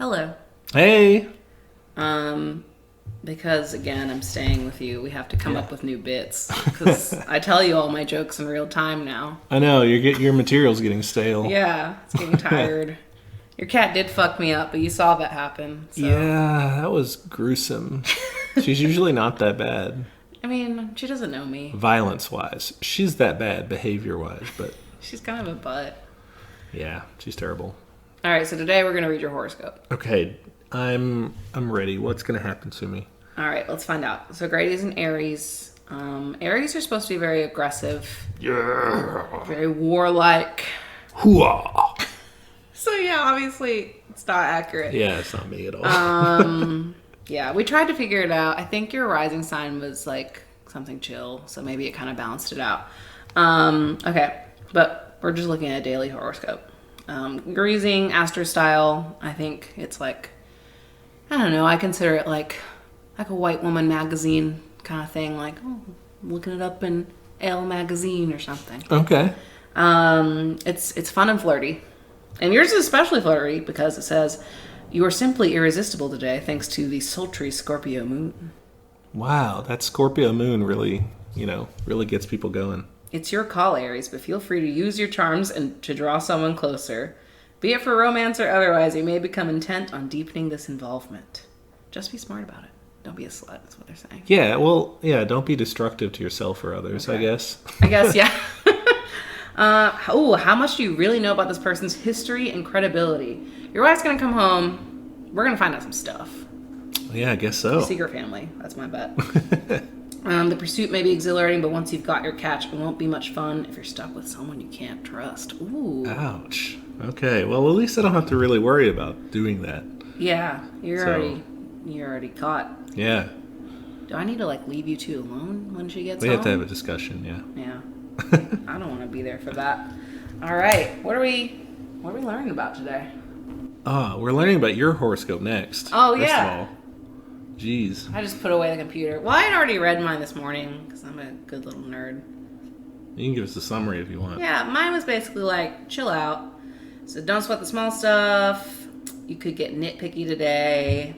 Hello. Hey. Because again, I'm staying with you. We have to come up with new bits because I tell you all my jokes in real time now. I know your material's getting stale. Yeah, it's getting tired. Your cat did fuck me up, but you saw that happen. So. Yeah, that was gruesome. She's usually not that bad. I mean, she doesn't know me. Violence-wise, she's that bad behavior-wise, but she's kind of a butt. Yeah, she's terrible. All right, so today we're gonna read your horoscope. Okay, I'm ready. What's gonna happen to me? All right, let's find out. So Grady's an Aries. Aries are supposed to be very aggressive. Yeah. Very warlike. Hooah. So yeah, obviously it's not accurate. Yeah, it's not me at all. Yeah, we tried to figure it out. I think your rising sign was like something chill, so maybe it kind of balanced it out. Okay, but we're just looking at a daily horoscope. Greasing, Astro style, I think it's like, I don't know, I consider it like a white woman magazine kind of thing, like, oh, I'm looking it up in Elle magazine or something. Okay. It's fun and flirty. And yours is especially flirty because it says, you are simply irresistible today thanks to the sultry Scorpio moon. Wow, that Scorpio moon really gets people going. It's your call, Aries, but feel free to use your charms and to draw someone closer. Be it for romance or otherwise, you may become intent on deepening this involvement. Just be smart about it. Don't be a slut, that's what they're saying. Yeah, well, yeah, don't be destructive to yourself or others, okay. I guess, yeah. How much do you really know about this person's history and credibility? Your wife's going to come home. We're going to find out some stuff. Yeah, I guess so. Secret family. That's my bet. The pursuit may be exhilarating, but once you've got your catch, it won't be much fun if you're stuck with someone you can't trust. Ooh. Ouch. Okay, well, at least I don't have to really worry about doing that. Yeah, you're already caught. Yeah. Do I need to, leave you two alone when she gets home? We have to have a discussion, yeah. Yeah. I don't want to be there for that. All right. What are we learning about today? We're learning about your horoscope next. Oh, yeah. First of all. Jeez. I just put away the computer. Well, I had already read mine this morning because I'm a good little nerd. You can give us a summary if you want. Yeah, mine was basically chill out. So don't sweat the small stuff. You could get nitpicky today.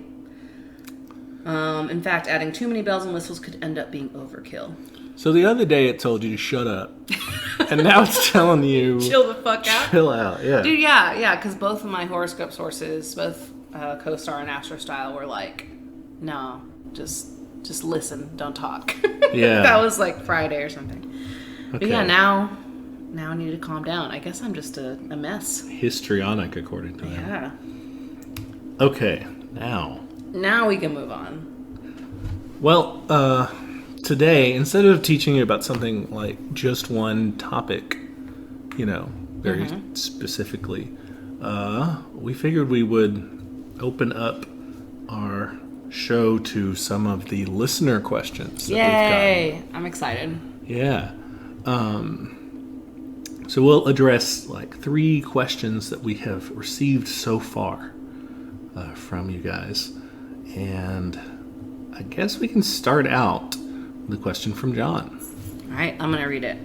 In fact, adding too many bells and whistles could end up being overkill. So the other day it told you to shut up. And now it's telling you... chill the fuck out? Chill out, yeah. Dude, yeah, because both of my horoscope sources, both CoStar and Astro Style, were like, no, just listen, don't talk. Yeah. That was Friday or something. Okay. But yeah, now I need to calm down. I guess I'm just a mess. Histrionic, according to them. Yeah. Okay, Now we can move on. Well, today, instead of teaching you about something like just one topic, very specifically, we figured we would open up our show to some of the listener questions that we've gotten. I'm excited. Yeah. So we'll address 3 questions that we have received so far from you guys. And I guess we can start out with a question from John. All right, I'm going to read it.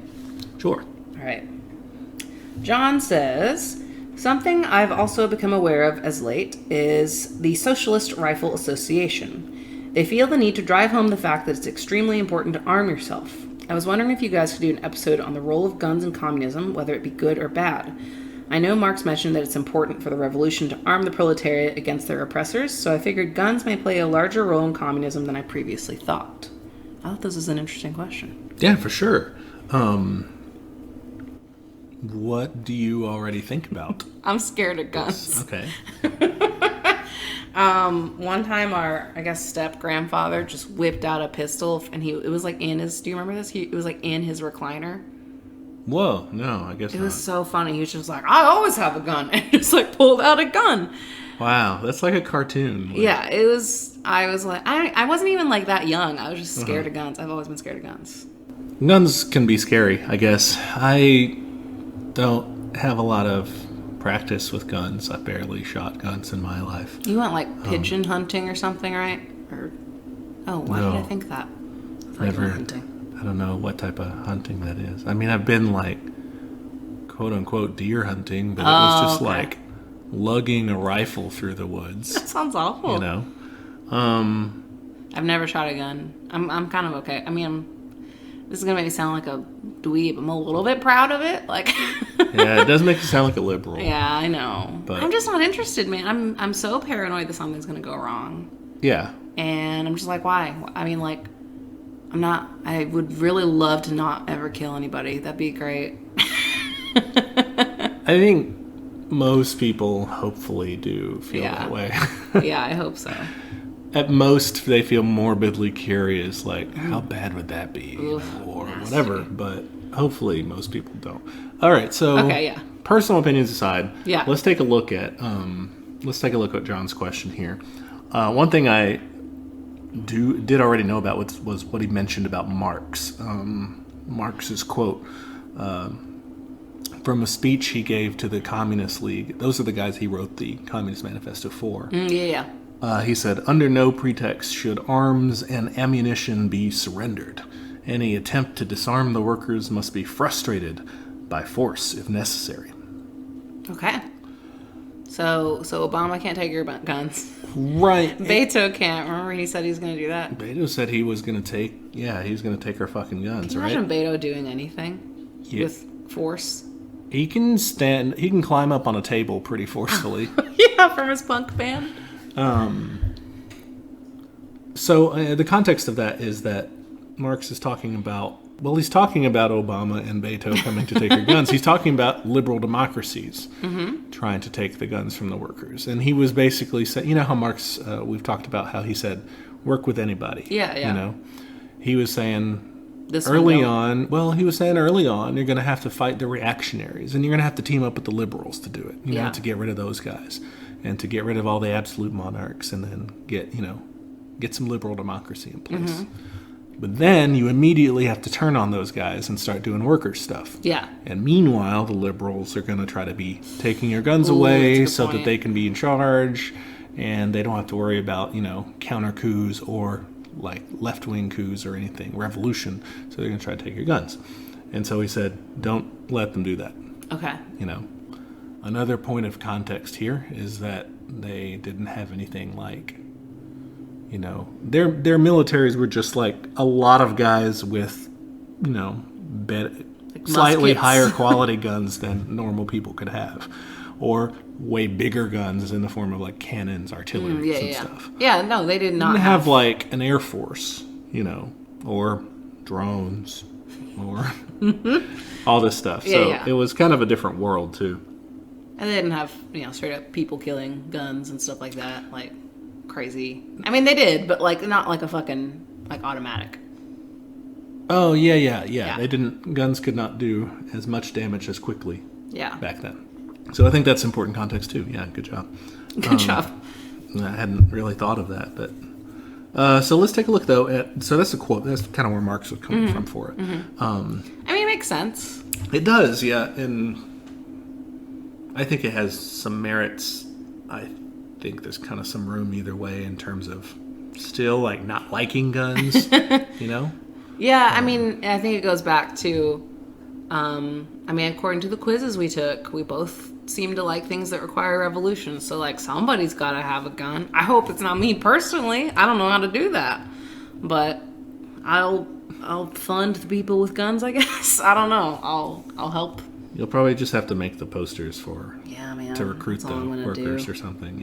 Sure. All right. John says, something I've also become aware of as late is the Socialist Rifle Association. They feel the need to drive home the fact that it's extremely important to arm yourself. I was wondering if you guys could do an episode on the role of guns in communism, whether it be good or bad. I know Marx mentioned that it's important for the revolution to arm the proletariat against their oppressors, so I figured guns may play a larger role in communism than I previously thought. I thought this was an interesting question. Yeah, for sure. What do you already think about? I'm scared of guns. Okay. One time our, step-grandfather just whipped out a pistol, and it was in his, do you remember this? It was in his recliner. Whoa, no, I guess not. It was so funny. He was just I always have a gun. And just pulled out a gun. Wow, that's like a cartoon. Yeah, it was, I wasn't even that young. I was just scared of guns. I've always been scared of guns. Guns can be scary, I guess. I don't have a lot of practice with guns. I barely shot guns in my life. You went pigeon hunting or something, right? Or why did I think that? Never. Hunting. I don't know what type of hunting that is. I mean, I've been quote unquote deer hunting, but it was just lugging a rifle through the woods. That sounds awful. You know? I've never shot a gun. I'm kind of okay. I mean, this is gonna make me sound like a dweeb. I'm a little bit proud of it. Like, yeah, it does make you sound like a liberal. yeah, I know. But I'm just not interested, man. I'm so paranoid that something's gonna go wrong. Yeah. And I'm just like, why? I mean, like, I would really love to not ever kill anybody. That'd be great. I think most people hopefully do feel that way. Yeah, I hope so. At most, they feel morbidly curious, like, how bad would that be? Or nasty. whatever. But hopefully, most people don't. All right, so personal opinions aside, let's take a look at John's question here. One thing I did already know about was what he mentioned about Marx. Marx's quote from a speech he gave to the Communist League. Those are the guys he wrote the Communist Manifesto for. He said, "Under no pretext should arms and ammunition be surrendered. Any attempt to disarm the workers must be frustrated by force if necessary." Okay. So Obama can't take your guns. Right. Beto can't. Remember he said he was going to do that? Beto said he was going to take, he was going to take our fucking guns, Can you right? imagine Beto doing anything with force? He can climb up on a table pretty forcefully. Yeah, from his punk band. So the context of that is that Marx is talking about, he's talking about Obama and Beto coming to take your guns. He's talking about liberal democracies trying to take the guns from the workers. And he was basically saying, you know how Marx, we've talked about how he said, work with anybody. Yeah. You know, he was saying he was saying early on, you're going to have to fight the reactionaries and you're going to have to team up with the liberals to do it, you know, to get rid of those guys and to get rid of all the absolute monarchs and then get some liberal democracy in place. But then you immediately have to turn on those guys and start doing worker stuff. Yeah. And meanwhile, the liberals are going to try to be taking your guns away so that they can be in charge and they don't have to worry about, counter coups or like left-wing coups or anything, revolution. So they're going to try to take your guns. And so he said, don't let them do that. Okay. Another point of context here is that they didn't have anything like, their militaries were just like a lot of guys with, slightly higher quality guns than normal people could have, or way bigger guns in the form of like cannons, artillery, and stuff. Yeah, no, they did not didn't have like an air force, or drones, or all this stuff. So it was kind of a different world too. And they didn't have, straight up people killing guns and stuff like that, like crazy. I mean, they did, but like not like a fucking like automatic. Oh yeah. They didn't. Guns could not do as much damage as quickly. Yeah. Back then. So I think that's important context too. Yeah, good job. Good job. I hadn't really thought of that, but so let's take a look though at. So that's a quote. That's kind of where Marx was coming from for it. I mean, it makes sense. It does, yeah, and I think it has some merits. I think there's kind of some room either way in terms of still like not liking guns, Yeah, I mean, I think it goes back to, according to the quizzes we took, we both seem to like things that require revolution. So like somebody's got to have a gun. I hope it's not me personally. I don't know how to do that, but I'll fund the people with guns, I guess. I don't know. I'll help. You'll probably just have to make the posters to recruit the workers or something,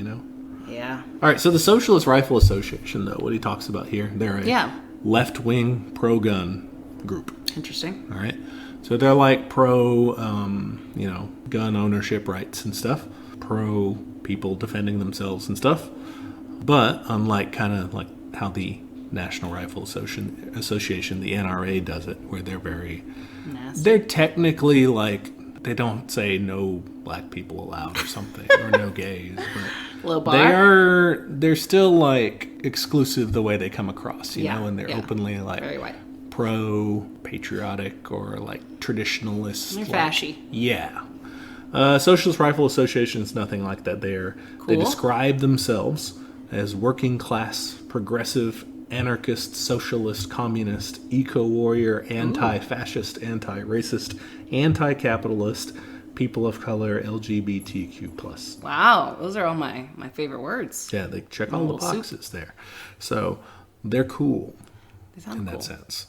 Yeah. All right, so the Socialist Rifle Association, though, what he talks about here, they're a left-wing pro-gun group. Interesting. All right. So they're like pro, gun ownership rights and stuff, pro people defending themselves and stuff. But unlike kind of like how the National Rifle Association, the NRA, does it, where they're very... nasty. They're technically like... They don't say no black people allowed or something, or no gays, but low bar. They're still like exclusive the way they come across, you know, and they're openly like very white, pro patriotic or like traditionalist. They're fashy. Yeah. Socialist Rifle Association is nothing like that. They describe themselves as working class, progressive, anarchist, socialist, communist, eco-warrior, anti-fascist, anti-racist, anti-capitalist, people of color, LGBTQ+. Wow, those are all my favorite words. Yeah, they check all the boxes there. So they're cool in that sense.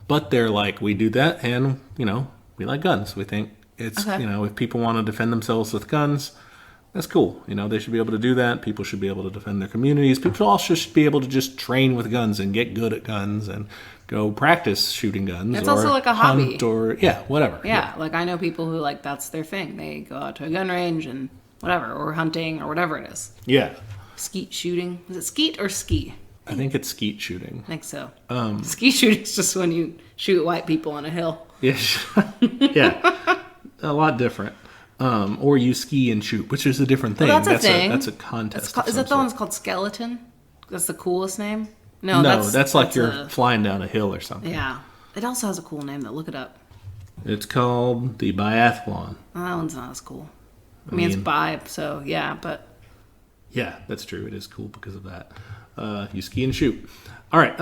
But they're like, we do that, and, we like guns. We think it's, if people want to defend themselves with guns, that's cool. They should be able to do that. People should be able to defend their communities. People also should be able to just train with guns and get good at guns and go practice shooting guns. It's also like a hobby. Or, whatever. Yeah, like I know people who, like, that's their thing. They go out to a gun range and whatever, or hunting, or whatever it is. Yeah. Skeet shooting. Is it skeet or ski? I think it's skeet shooting. I think so. Skeet shooting is just when you shoot white people on a hill. Yeah. Yeah. A lot different. Or you ski and shoot, which is a different thing. Well, that's a thing. That's a contest. Is that the one that's called skeleton? That's the coolest name? No, that's like you're flying down a hill or something. Yeah. It also has a cool name, though. Look it up. It's called the biathlon. Oh, that one's not as cool. I mean, it's bi, so yeah, but... Yeah, that's true. It is cool because of that. You ski and shoot. All right.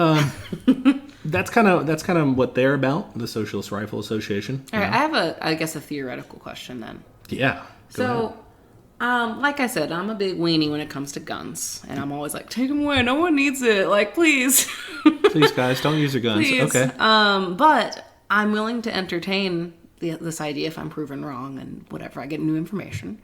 That's kind of what they're about, the Socialist Rifle Association. All right, I have a theoretical question then. Yeah. So, like I said, I'm a big weenie when it comes to guns, and I'm always like, take them away. No one needs it. Like, please. Please, guys, don't use your guns. Please. Okay. But I'm willing to entertain this idea if I'm proven wrong and whatever. I get new information.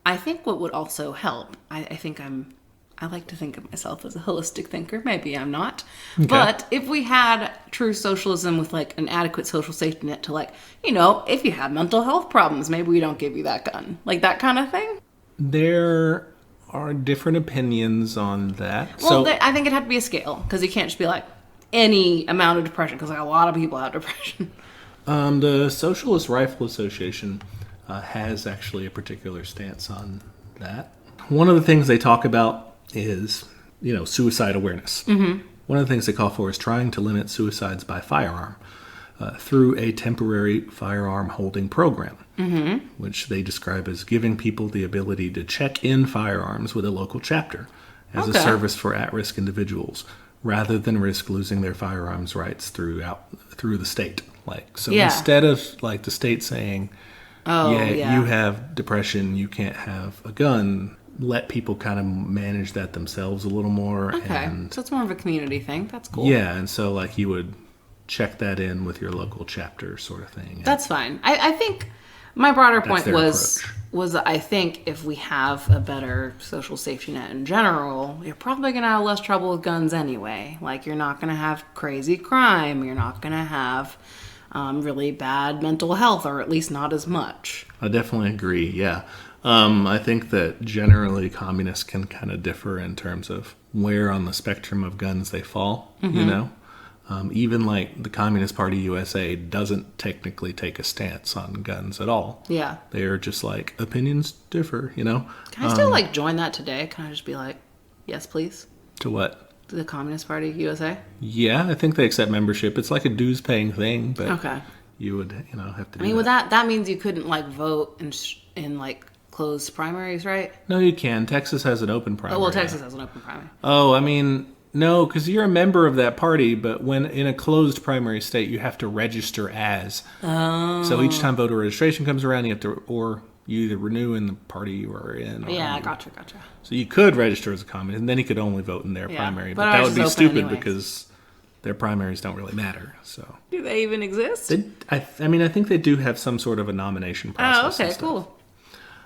I think what would also help, I like to think of myself as a holistic thinker. Maybe I'm not. Okay. But if we had true socialism with like an adequate social safety net to like, if you have mental health problems, maybe we don't give you that gun. Like that kind of thing. There are different opinions on that. Well, I think it'd have to be a scale because you can't just be like any amount of depression because like a lot of people have depression. The Socialist Rifle Association has actually a particular stance on that. One of the things they talk about is, suicide awareness. Mm-hmm. One of the things they call for is trying to limit suicides by firearm through a temporary firearm holding program, mm-hmm. which they describe as giving people the ability to check in firearms with a local chapter as a service for at-risk individuals, rather than risk losing their firearms rights through the state. Instead of like the state saying, you have depression, you can't have a gun, let people kind of manage that themselves a little more. Okay, so it's more of a community thing. That's cool. Yeah, and so like you would check that in with your local chapter sort of thing. That's fine. I think my broader point was that I think if we have a better social safety net in general, you're probably going to have less trouble with guns anyway. Like you're not going to have crazy crime. You're not going to have really bad mental health, or at least not as much. I definitely agree, yeah. I think that generally communists can kind of differ in terms of where on the spectrum of guns they fall, mm-hmm. Even like the Communist Party USA doesn't technically take a stance on guns at all. Yeah. They're just like, opinions differ, Can I still like join that today? Can I just be like, yes, please? To what? To the Communist Party USA? Yeah, I think they accept membership. It's like a dues paying thing, but you would, have to do with that means you couldn't like vote in like closed primaries, right? No, you can. Texas has an open primary. Oh, well, Texas has an open primary. Oh, I mean, no, because you're a member of that party, but when in a closed primary state, you have to register as. Oh. So each time voter registration comes around, you have to, or you either renew in the party you are in. Yeah, gotcha. So you could register as a communist, and then he could only vote in their primary. But that would be stupid because their primaries don't really matter. So do they even exist? I think they do have some sort of a nomination process. Oh, okay, cool.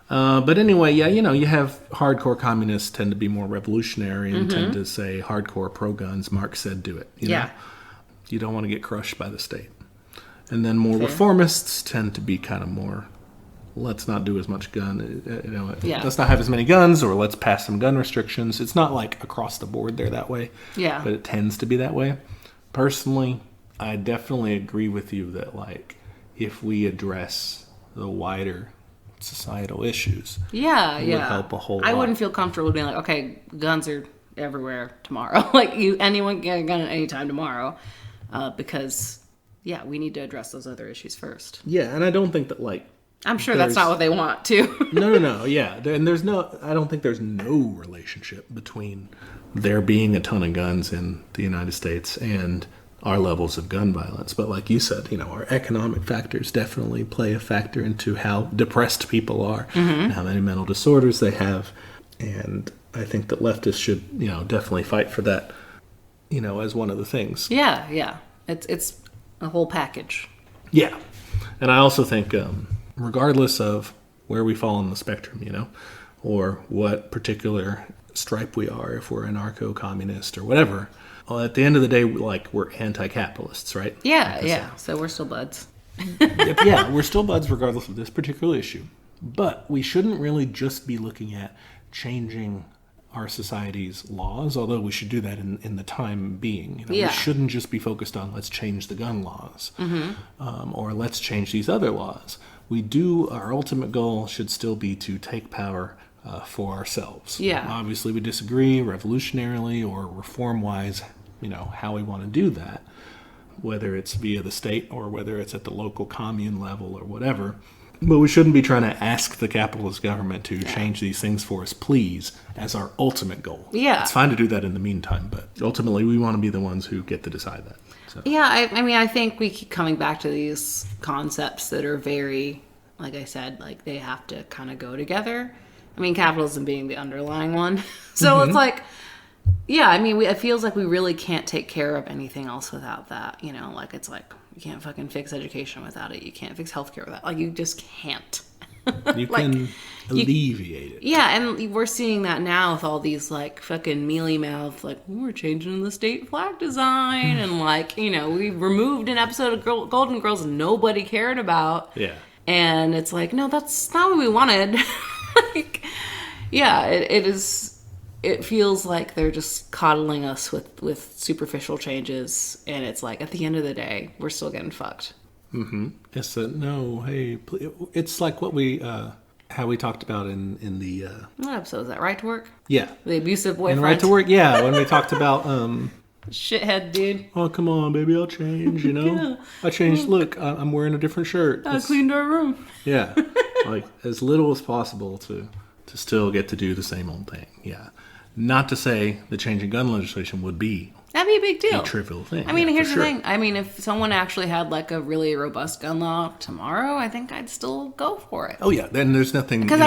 But anyway, yeah, you have hardcore communists tend to be more revolutionary and tend to say hardcore pro-guns. Marx said do it. You know? You don't want to get crushed by the state. And then more reformists tend to be kind of more, let's not do as much gun, let's not have as many guns, or let's pass some gun restrictions. It's not like across the board they're that way. Yeah. But it tends to be that way. Personally, I definitely agree with you that like if we address the wider societal issues, it would help a whole lot. I wouldn't feel comfortable being like, okay, guns are everywhere tomorrow. Like anyone can get a gun at any time tomorrow, because we need to address those other issues first. Yeah, and I don't think that like I'm sure that's not what they want to. No. Yeah, and I don't think there's no relationship between there being a ton of guns in the United States and our levels of gun violence. But like you said, our economic factors definitely play a factor into how depressed people are and how many mental disorders they have. And I think that leftists should, definitely fight for that, as one of the things. Yeah. It's a whole package. Yeah. And I also think, regardless of where we fall on the spectrum, or what particular stripe we are, if we're anarcho-communist or whatever, well, at the end of the day, we're anti-capitalists, right? Yeah. So we're still buds. Yeah, we're still buds regardless of this particular issue. But we shouldn't really just be looking at changing our society's laws, although we should do that in the time being. We shouldn't just be focused on let's change the gun laws or let's change these other laws. Our ultimate goal should still be to take power for ourselves. Yeah. Obviously, we disagree revolutionarily or reform-wise, how we want to do that, whether it's via the state or whether it's at the local commune level or whatever. But we shouldn't be trying to ask the capitalist government to change these things for us, please, as our ultimate goal. Yeah. It's fine to do that in the meantime, but ultimately we want to be the ones who get to decide that. So. Yeah, I think we keep coming back to these concepts that are very, like I said, they have to kind of go together. Capitalism being the underlying one. So it's it feels like we really can't take care of anything else without that. It's like you can't fucking fix education without it. You can't fix healthcare without it. You just can't. You can alleviate it. Yeah, and we're seeing that now with all these fucking mealy mouth we're changing the state flag design and we removed an episode of Golden Girls nobody cared about. Yeah. And it's no, that's not what we wanted. It is. It feels like they're just coddling us with superficial changes, and it's at the end of the day, we're still getting fucked. Mm-hmm. It's hey, it's like what we how we talked about in the what episode is that? Right to Work? Yeah, the abusive boyfriend. And Right to Work. Yeah, when we talked about shithead dude. Oh, come on, baby, I'll change. Yeah. I changed. Look, I'm wearing a different shirt. I cleaned our room. Yeah, as little as possible to still get to do the same old thing. Yeah. Not to say the changing gun legislation would be that'd be a big deal. A trivial thing. Here's the thing. If someone actually had a really robust gun law tomorrow, I think I'd still go for it. Oh yeah, then there's nothing. Because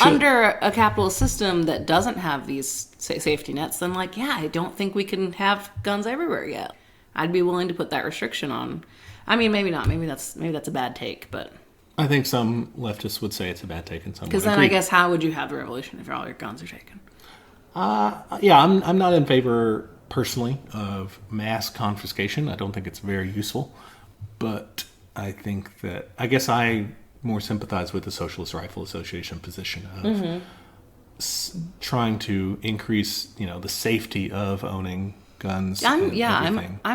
under a capitalist system that doesn't have these safety nets, then I don't think we can have guns everywhere yet. I'd be willing to put that restriction on. Maybe not. Maybe that's a bad take, but. I think some leftists would say it's a bad take, and some would because then agree. I guess how would you have the revolution if all your guns are taken? I'm not in favor personally of mass confiscation. I don't think it's very useful, but I think that I more sympathize with the Socialist Rifle Association position of trying to increase, the safety of owning guns. I'm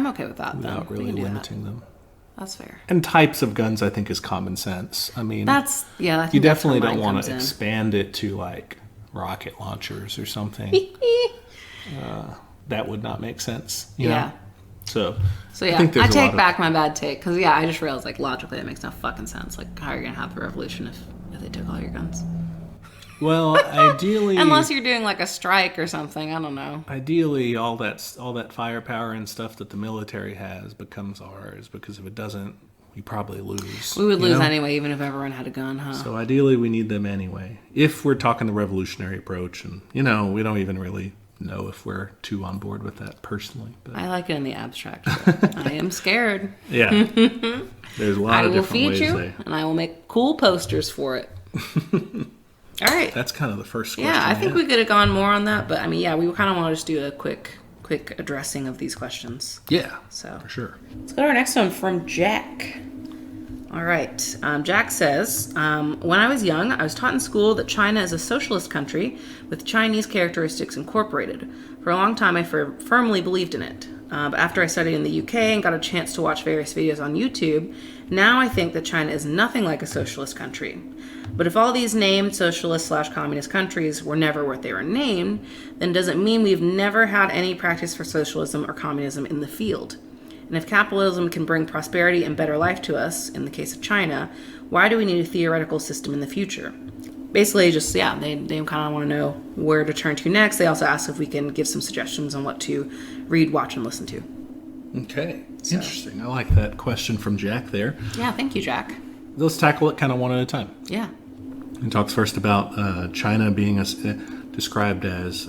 okay with that. Without really limiting them. That's fair. And types of guns, I think, is common sense. I think you definitely don't want to expand it to rocket launchers or something. That would not make sense. You know? So I take back my bad take because I just realized logically it makes no fucking sense. How are you gonna have a revolution if they took all your guns? Well, ideally, unless you're doing a strike or something, I don't know. Ideally, all that firepower and stuff that the military has becomes ours because if it doesn't, we probably lose. We would lose anyway, even if everyone had a gun, huh? So ideally, we need them anyway. If we're talking the revolutionary approach, and we don't even really know if we're too on board with that personally. But I like it in the abstract. I am scared. Yeah, there's a lot of different ways. I will feed you, and I will make cool posters for it. All right, that's kind of the first question. Yeah, I think we could have gone more on that, but we kind of want to just do a quick addressing of these questions. Yeah, so for sure. Let's go to our next one from Jack. All right. Jack says, when I was young, I was taught in school that China is a socialist country with Chinese characteristics incorporated. For a long time, I firmly believed in it. But after I studied in the UK and got a chance to watch various videos on YouTube, now I think that China is nothing like a socialist country. But if all these named socialist/communist countries were never what they were named, then does it mean we've never had any practice for socialism or communism in the field? And if capitalism can bring prosperity and better life to us, in the case of China, why do we need a theoretical system in the future? Basically, just, they kind of want to know where to turn to next. They also ask if we can give some suggestions on what to read, watch, and listen to. Okay. Interesting. I like that question from Jack there. Yeah, thank you, Jack. Let's tackle it kind of one at a time. Yeah. He talks first about China being described as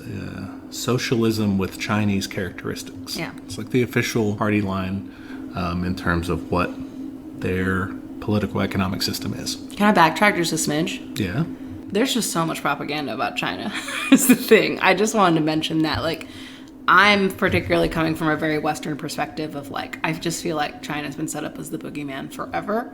socialism with Chinese characteristics. Yeah. It's like the official party line in terms of what their political economic system is. Can I backtrack just a smidge? Yeah. There's just so much propaganda about China is the thing. I just wanted to mention that, like, I'm particularly coming from a very Western perspective of, like, I just feel like China's been set up as the boogeyman forever.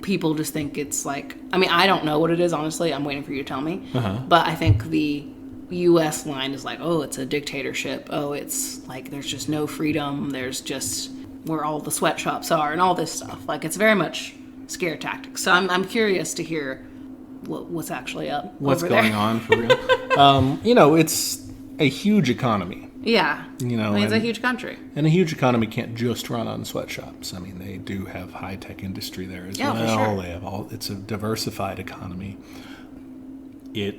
People just think it's like, I mean, I don't know what it is, honestly. I'm waiting for you to tell me. But I think the U.S. line is like, oh, it's a dictatorship. Oh, it's like there's just no freedom. There's just where all the sweatshops are and all this stuff. Like, it's very much scare tactics. So I'm curious to hear what's actually up. What's over going there. on for real? It's a huge economy. Yeah. I mean, it's a huge country. And a huge economy can't just run on sweatshops. I mean, they do have high-tech industry there as well. For sure. They have it's a diversified economy. It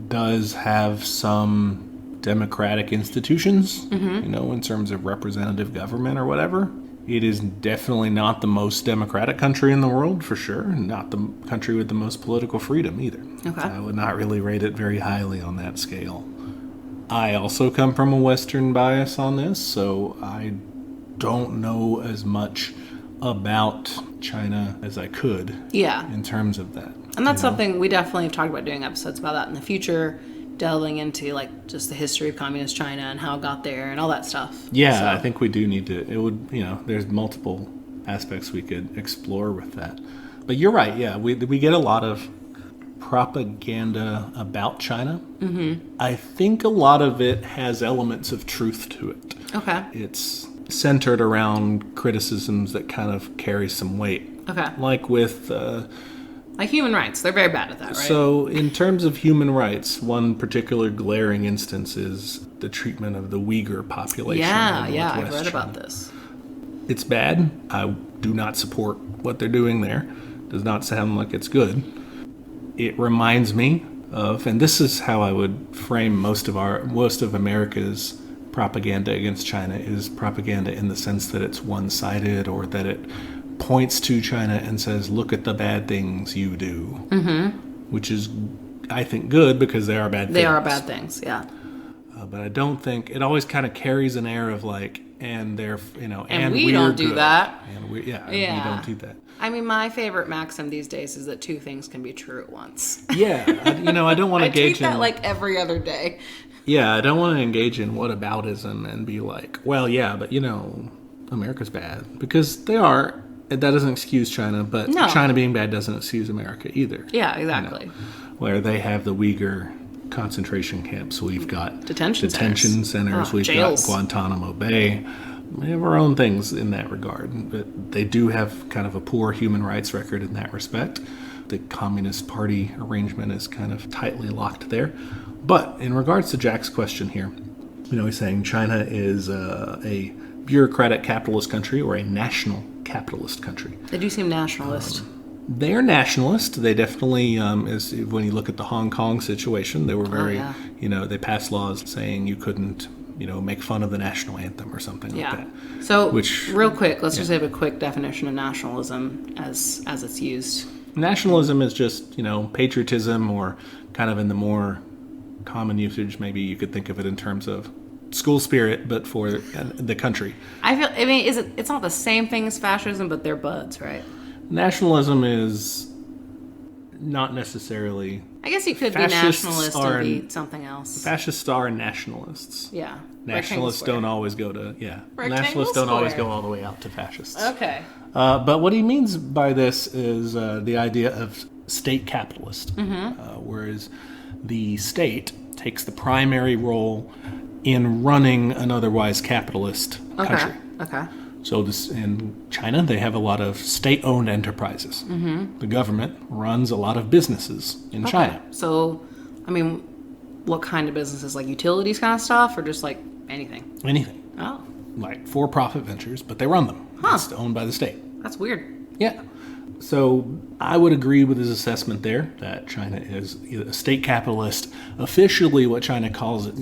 does have some democratic institutions, in terms of representative government or whatever. It is definitely not the most democratic country in the world, for sure, and not the country with the most political freedom either. Okay. So I would not really rate it very highly on that scale. I also come from a Western bias on this, so I don't know as much about China as I could in terms of that. And that's something we definitely have talked about doing episodes about that in the future, delving into, like, just the history of communist China and how it got there and all that stuff. Yeah, so I think we do need to. It would, there's multiple aspects we could explore with that. But you're right, yeah, we get a lot of propaganda about China. I think a lot of it has elements of truth to it. Okay. It's centered around criticisms that kind of carry some weight. Okay. Like with... like human rights. They're very bad at that, right? So in terms of human rights, one particular glaring instance is the treatment of the Uyghur population. Yeah, I've read about this. It's bad. I do not support what they're doing there. Does not sound like it's good. It reminds me of, and this is how I would frame most of America's propaganda against China, is propaganda in the sense that it's one-sided, or that it points to China and says, look at the bad things you do. Which is, I think, good, because they are bad things. They are bad things, yeah. But I don't think, it always kind of carries an air of like, and they're, and we don't do that. And we don't do that. I mean, my favorite maxim these days is that two things can be true at once. Yeah, I don't want to engage in... I tweet that like every other day. Yeah, I don't want to engage in whataboutism and be like, well, yeah, but, America's bad. Because they are. That doesn't excuse China, but China being bad doesn't excuse America either. Yeah, exactly. Where they have the Uyghur concentration camps, we've got detention centers, we've jails. Got Guantanamo Bay. We have our own things in that regard, but they do have kind of a poor human rights record in that respect. The Communist Party arrangement is kind of tightly locked there. But in regards to Jack's question here, he's saying China is a bureaucratic capitalist country or a national capitalist country. They do seem nationalist. They're nationalist. They definitely, when you look at the Hong Kong situation, they were very, they passed laws saying you couldn't, make fun of the national anthem or something like that. So, real quick, let's just have a quick definition of nationalism as it's used. Nationalism is just, patriotism, or kind of in the more common usage, maybe you could think of it in terms of school spirit, but for the country. It's not the same thing as fascism, but they're buds, right? Nationalism is not necessarily... I guess you could be nationalist and be something else. Fascists are nationalists. Yeah. Nationalists don't always go to... Yeah. Nationalists don't always go all the way out to fascists. Okay. But what he means by this is the idea of state capitalist, whereas the state takes the primary role in running an otherwise capitalist country. Okay. So in China, they have a lot of state-owned enterprises. The government runs a lot of businesses in China. So, what kind of businesses? Like utilities kind of stuff, or just like anything? Anything. Oh. Like for-profit ventures, but they run them. It's owned by the state. That's weird. Yeah. So I would agree with his assessment there that China is a state capitalist. Officially, what China calls it,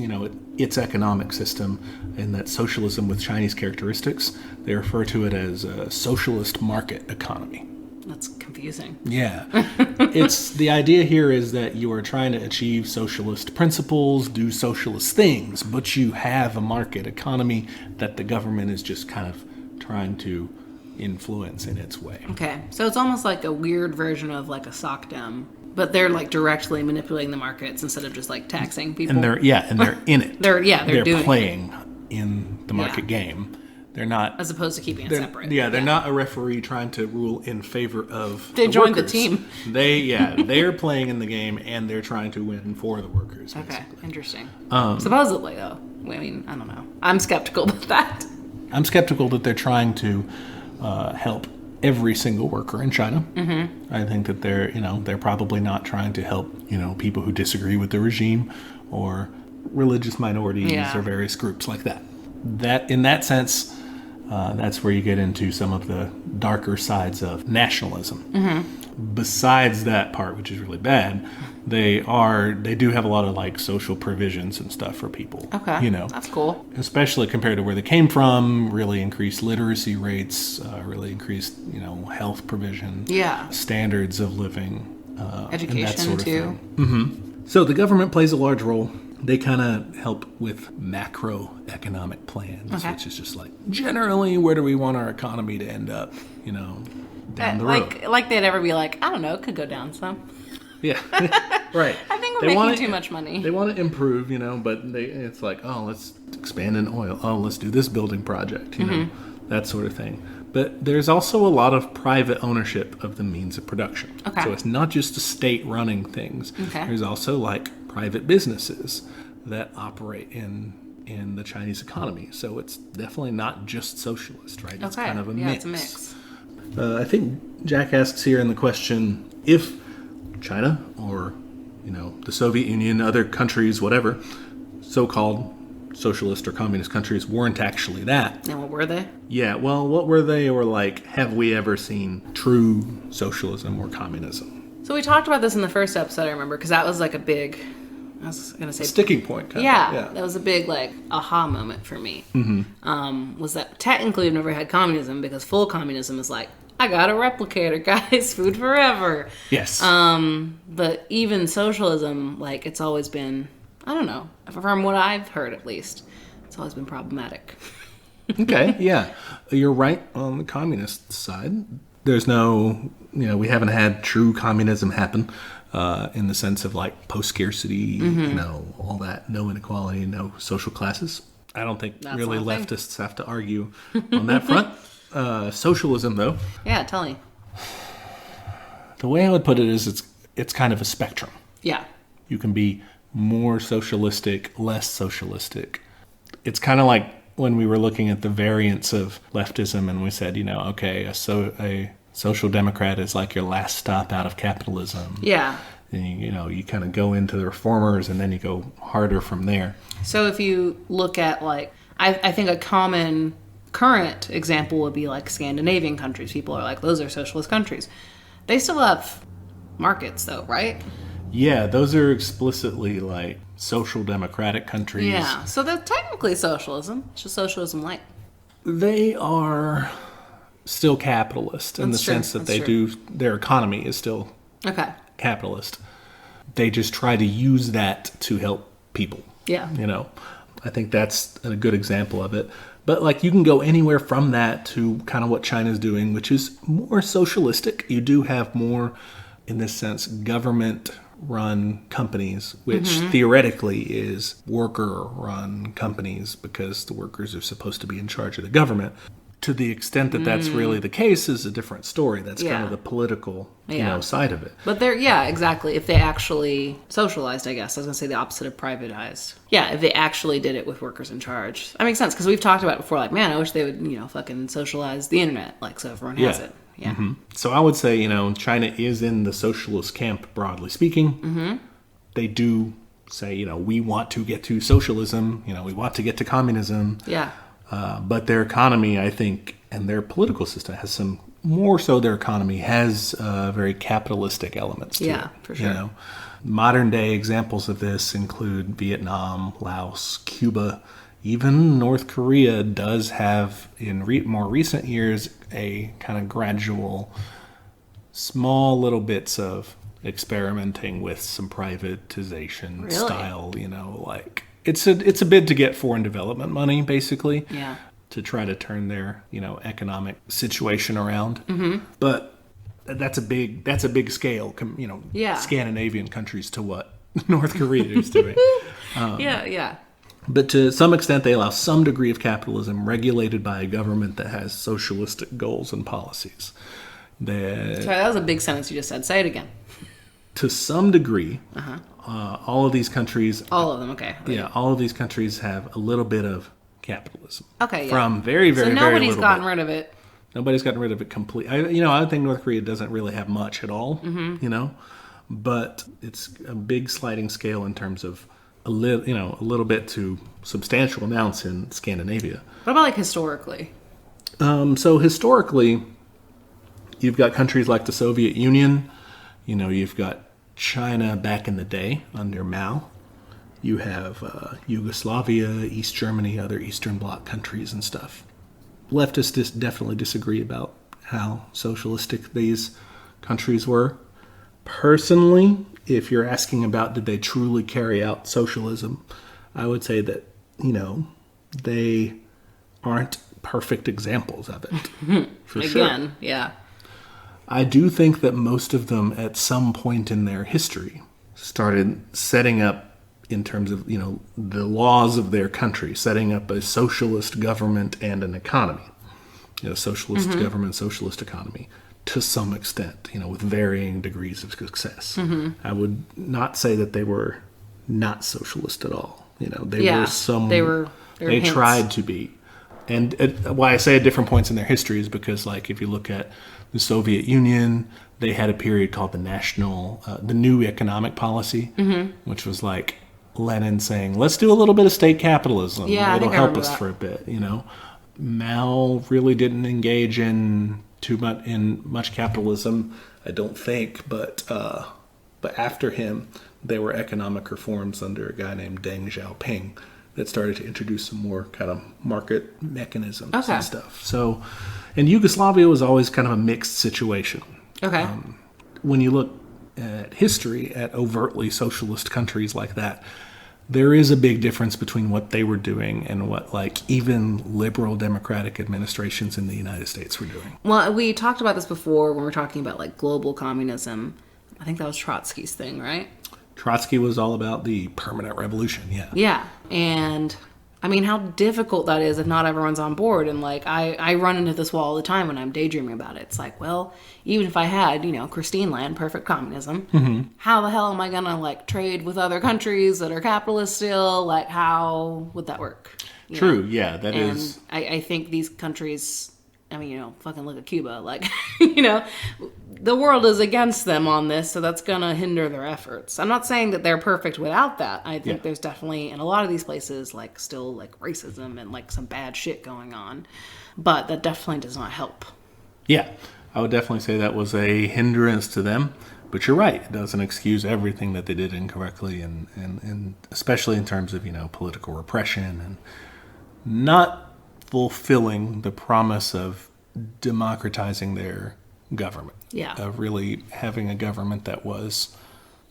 its economic system, and that socialism with Chinese characteristics, they refer to it as a socialist market economy. That's confusing. Yeah. It's the idea here is that you are trying to achieve socialist principles, do socialist things, but you have a market economy that the government is just kind of trying to influence in its way. Okay, so it's almost like a weird version of like a sockdom, but they're like directly manipulating the markets instead of just like taxing people. And they're in it. they're doing playing in the market game. They're not, as opposed to keeping it separate. Yeah, they're not a referee trying to rule in favor of they the joined workers. The team. They're playing in the game and they're trying to win for the workers. Okay, basically. interesting. Supposedly, though, I mean, I don't know. I'm skeptical about that. I'm skeptical that they're trying to help every single worker in China. Mm-hmm. I think that they're probably not trying to help people who disagree with the regime or religious minorities or various groups like that. That in that sense. That's where you get into some of the darker sides of nationalism. Mm-hmm. Besides that part, which is really bad, they do have a lot of like social provisions and stuff for people. Okay, that's cool. Especially compared to where they came from, really increased literacy rates, really increased health provision, standards of living, education and that sort of too. thing. Mm-hmm. So the government plays a large role. They kind of help with macroeconomic plans, which is just like, generally, where do we want our economy to end up, down the road. Like they'd ever be like, I don't know, it could go down some. Yeah, right. I think we're making too much money. They want to improve, but it's like, oh, let's expand in oil. Oh, let's do this building project, that sort of thing. But there's also a lot of private ownership of the means of production. Okay. So it's not just the state running things. Okay. There's also like private businesses that operate in the Chinese economy. So it's definitely not just socialist, right? It's kind of a mix. It's a mix. I think Jack asks here in the question, if China or, the Soviet Union, other countries, whatever, so-called socialist or communist countries weren't actually that. And what were they? Yeah, well, what were they? Or like, have we ever seen true socialism or communism? So we talked about this in the first episode, I remember, because that was like a big, I was going to say... sticking point. That was a big like aha moment for me. Mm-hmm. Was that technically we've never had communism, because full communism is like, I got a replicator, guys, food forever. Yes. But even socialism, like, it's always been, I don't know, from what I've heard at least, it's always been problematic. Okay, yeah. You're right on the communist side. There's no, we haven't had true communism happen in the sense of like post-scarcity, all that, no inequality, no social classes. I don't think that's really leftists have to argue on that front. Socialism, though. Yeah, tell me. The way I would put it is it's kind of a spectrum. Yeah. You can be more socialistic, less socialistic. It's kind of like when we were looking at the variants of leftism and we said, okay, a social democrat is like your last stop out of capitalism. Yeah. And you kind of go into the reformers and then you go harder from there. So if you look at like, I think a common current example would be like Scandinavian countries. People are like, those are socialist countries. They still have markets though, right? Yeah, those are explicitly like social democratic countries. Yeah, so they're technically socialism. It's just socialism light. They are still capitalist in the sense that their economy is still capitalist. They just try to use that to help people. Yeah. I think that's a good example of it. But like you can go anywhere from that to kind of what China's doing, which is more socialistic. You do have more, in this sense, government-run companies, which theoretically is worker-run companies because the workers are supposed to be in charge of the government. To the extent that that's really the case is a different story. That's kind of the political, side of it. But exactly. If they actually socialized, I guess. I was going to say the opposite of privatized. Yeah, if they actually did it with workers in charge. That makes sense, because we've talked about it before, like, man, I wish they would, fucking socialize the internet, like, so everyone has it. Yeah. Mm-hmm. So I would say, China is in the socialist camp, broadly speaking. Mm-hmm. They do say, we want to get to socialism, we want to get to communism. Yeah. But their economy, I think, and their political system has some more so their economy has very capitalistic elements to it. Yeah, for sure. You know, modern day examples of this include Vietnam, Laos, Cuba, even North Korea does have in more recent years a kind of gradual, small little bits of experimenting with some privatization style. You know, like it's a bid to get foreign development money, basically. Yeah. To try to turn their, economic situation around. Mm-hmm. But that's a big scale, Scandinavian countries to what North Korea is doing. Yeah. But to some extent, they allow some degree of capitalism regulated by a government that has socialistic goals and policies. Sorry, that was a big sentence you just said. Say it again. To some degree, all of these countries... All of them, okay. Yeah, all of these countries have a little bit of capitalism. Okay, yeah. From very, very, so very nobody's gotten rid of it. Nobody's gotten rid of it completely. I think North Korea doesn't really have much at all, but it's a big sliding scale in terms of a little bit to substantial amounts in Scandinavia. What about like historically? So historically, you've got countries like the Soviet Union. You've got China back in the day under Mao. You have Yugoslavia, East Germany, other Eastern Bloc countries and stuff. Leftists definitely disagree about how socialistic these countries were. Personally, if you're asking about did they truly carry out socialism, I would say that, they aren't perfect examples of it. For sure. Again, yeah. I do think that most of them at some point in their history started setting up, in terms of, the laws of their country, setting up a socialist government and an economy. Socialist government, socialist economy, to some extent, with varying degrees of success. I would not say that they were not socialist at all. They tried to be. And why I say at different points in their history is because, like, if you look at the Soviet Union, they had a period called the New Economic Policy, which was like Lenin saying, let's do a little bit of state capitalism. Yeah, it'll help us for a bit, Mao really didn't engage in much capitalism, I don't think, but after him, there were economic reforms under a guy named Deng Xiaoping that started to introduce some more kind of market mechanisms and stuff. So, and Yugoslavia was always kind of a mixed situation. Okay. When you look at history at overtly socialist countries like that, there is a big difference between what they were doing and what, like, even liberal democratic administrations in the United States were doing. Well, we talked about this before when we were talking about, like, global communism. I think that was Trotsky's thing, right? Trotsky was all about the permanent revolution, yeah. Yeah, and I mean, how difficult that is if not everyone's on board. And, like, I run into this wall all the time when I'm daydreaming about it. It's like, well, even if I had, Christine land, perfect communism, how the hell am I going to, like, trade with other countries that are capitalist still? Like, how would that work? True, yeah, that and is. I think these countries, fucking look at Cuba. Like, the world is against them on this, so that's going to hinder their efforts. I'm not saying that they're perfect without that. I think there's definitely, in a lot of these places, like, still, like, racism and, like, some bad shit going on. But that definitely does not help. Yeah, I would definitely say that was a hindrance to them. But you're right, it doesn't excuse everything that they did incorrectly, and especially in terms of, political repression and not fulfilling the promise of democratizing their government. Yeah. Of really having a government that was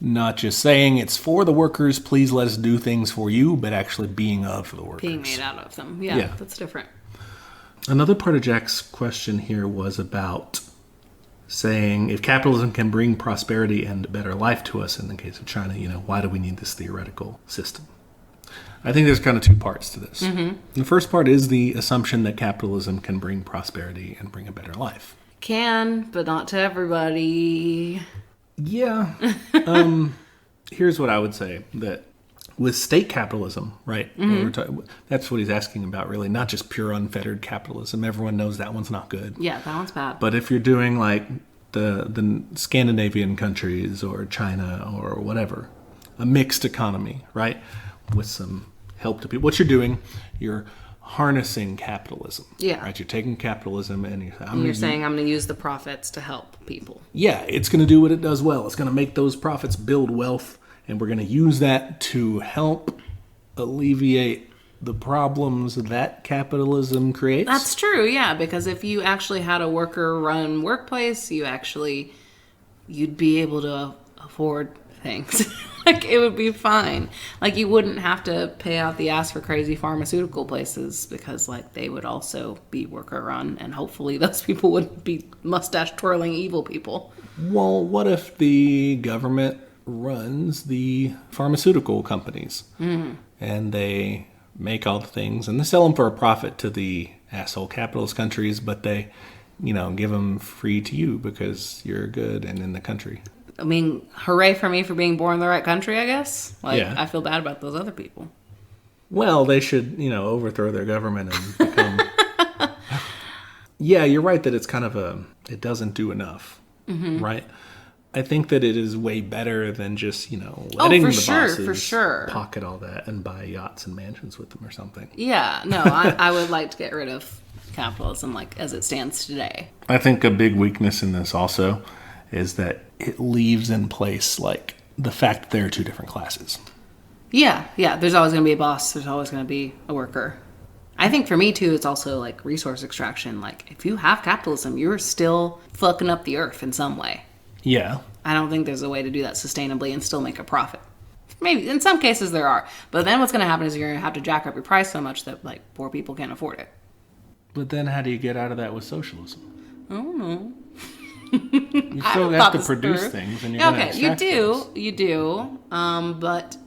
not just saying it's for the workers, please let us do things for you, but actually being of the workers. Being made out of them. Yeah. That's different. Another part of Jack's question here was about saying if capitalism can bring prosperity and a better life to us in the case of China, why do we need this theoretical system? I think there's kind of two parts to this. The first part is the assumption that capitalism can bring prosperity and bring a better life. Can, but not to everybody. Yeah. Here's what I would say, that with state capitalism, right? That's what he's asking about, really, not just pure unfettered capitalism. Everyone knows that one's not good. Yeah, that one's bad. But if you're doing like the Scandinavian countries or China or whatever, a mixed economy, right, with some help to people, what you're doing, you're harnessing capitalism. Yeah. Right? You're taking capitalism and You're saying I'm going to use the profits to help people. Yeah, it's going to do what it does well. It's going to make those profits build wealth, and we're going to use that to help alleviate the problems that capitalism creates. That's true, yeah, because if you actually had a worker-run workplace, you'd be able to afford things. Like, it would be fine. Like, you wouldn't have to pay out the ass for crazy pharmaceutical places because, like, they would also be worker-run, and hopefully those people wouldn't be mustache-twirling evil people. Well, what if the government runs the pharmaceutical companies and they make all the things and they sell them for a profit to the asshole capitalist countries, but they, give them free to you because you're good and in the country. I mean, hooray for me for being born in the right country, I guess. Like, Yeah. I feel bad about those other people. Well, they should, overthrow their government and become... Yeah, you're right that it's kind of it doesn't do enough, right? I think that it is way better than just, letting the bosses pocket all that and buy yachts and mansions with them or something. Yeah, no, I would like to get rid of capitalism, like, as it stands today. I think a big weakness in this also is that it leaves in place, like, the fact that there are two different classes. Yeah, there's always going to be a boss. There's always going to be a worker. I think for me, too, it's also, like, resource extraction. Like, if you have capitalism, you're still fucking up the earth in some way. Yeah. I don't think there's a way to do that sustainably and still make a profit. Maybe, in some cases there are. But then what's going to happen is you're going to have to jack up your price so much that, like, poor people can't afford it. But then how do you get out of that with socialism? I don't know. You still have to produce things, and you're going to extract things. You do. But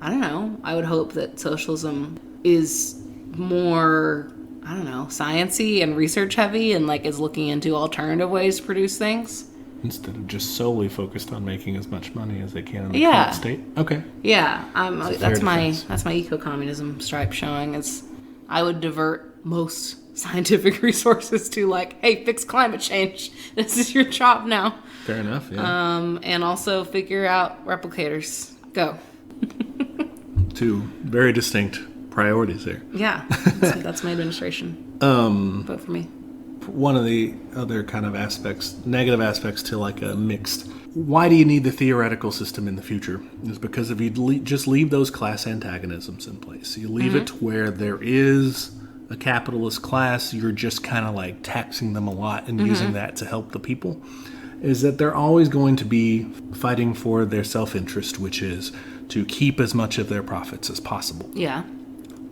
I don't know. I would hope that socialism is more, I don't know, science-y and research heavy and, like, is looking into alternative ways to produce things. Instead of just solely focused on making as much money as they can in the current state. Okay. Yeah, that's my eco-communism stripe showing. Is I would divert most scientific resources to, like, hey, fix climate change. This is your job now. Fair enough. Yeah. And also figure out replicators. Go. Two very distinct priorities there. Yeah, that's my administration. Vote for me. One of the other kind of negative aspects to, like, a mixed, why do you need the theoretical system in the future, is because if you just leave those class antagonisms in place, you leave it to where there is a capitalist class, you're just kind of like taxing them a lot and using that to help the people, is that they're always going to be fighting for their self-interest, which is to keep as much of their profits as possible. Yeah.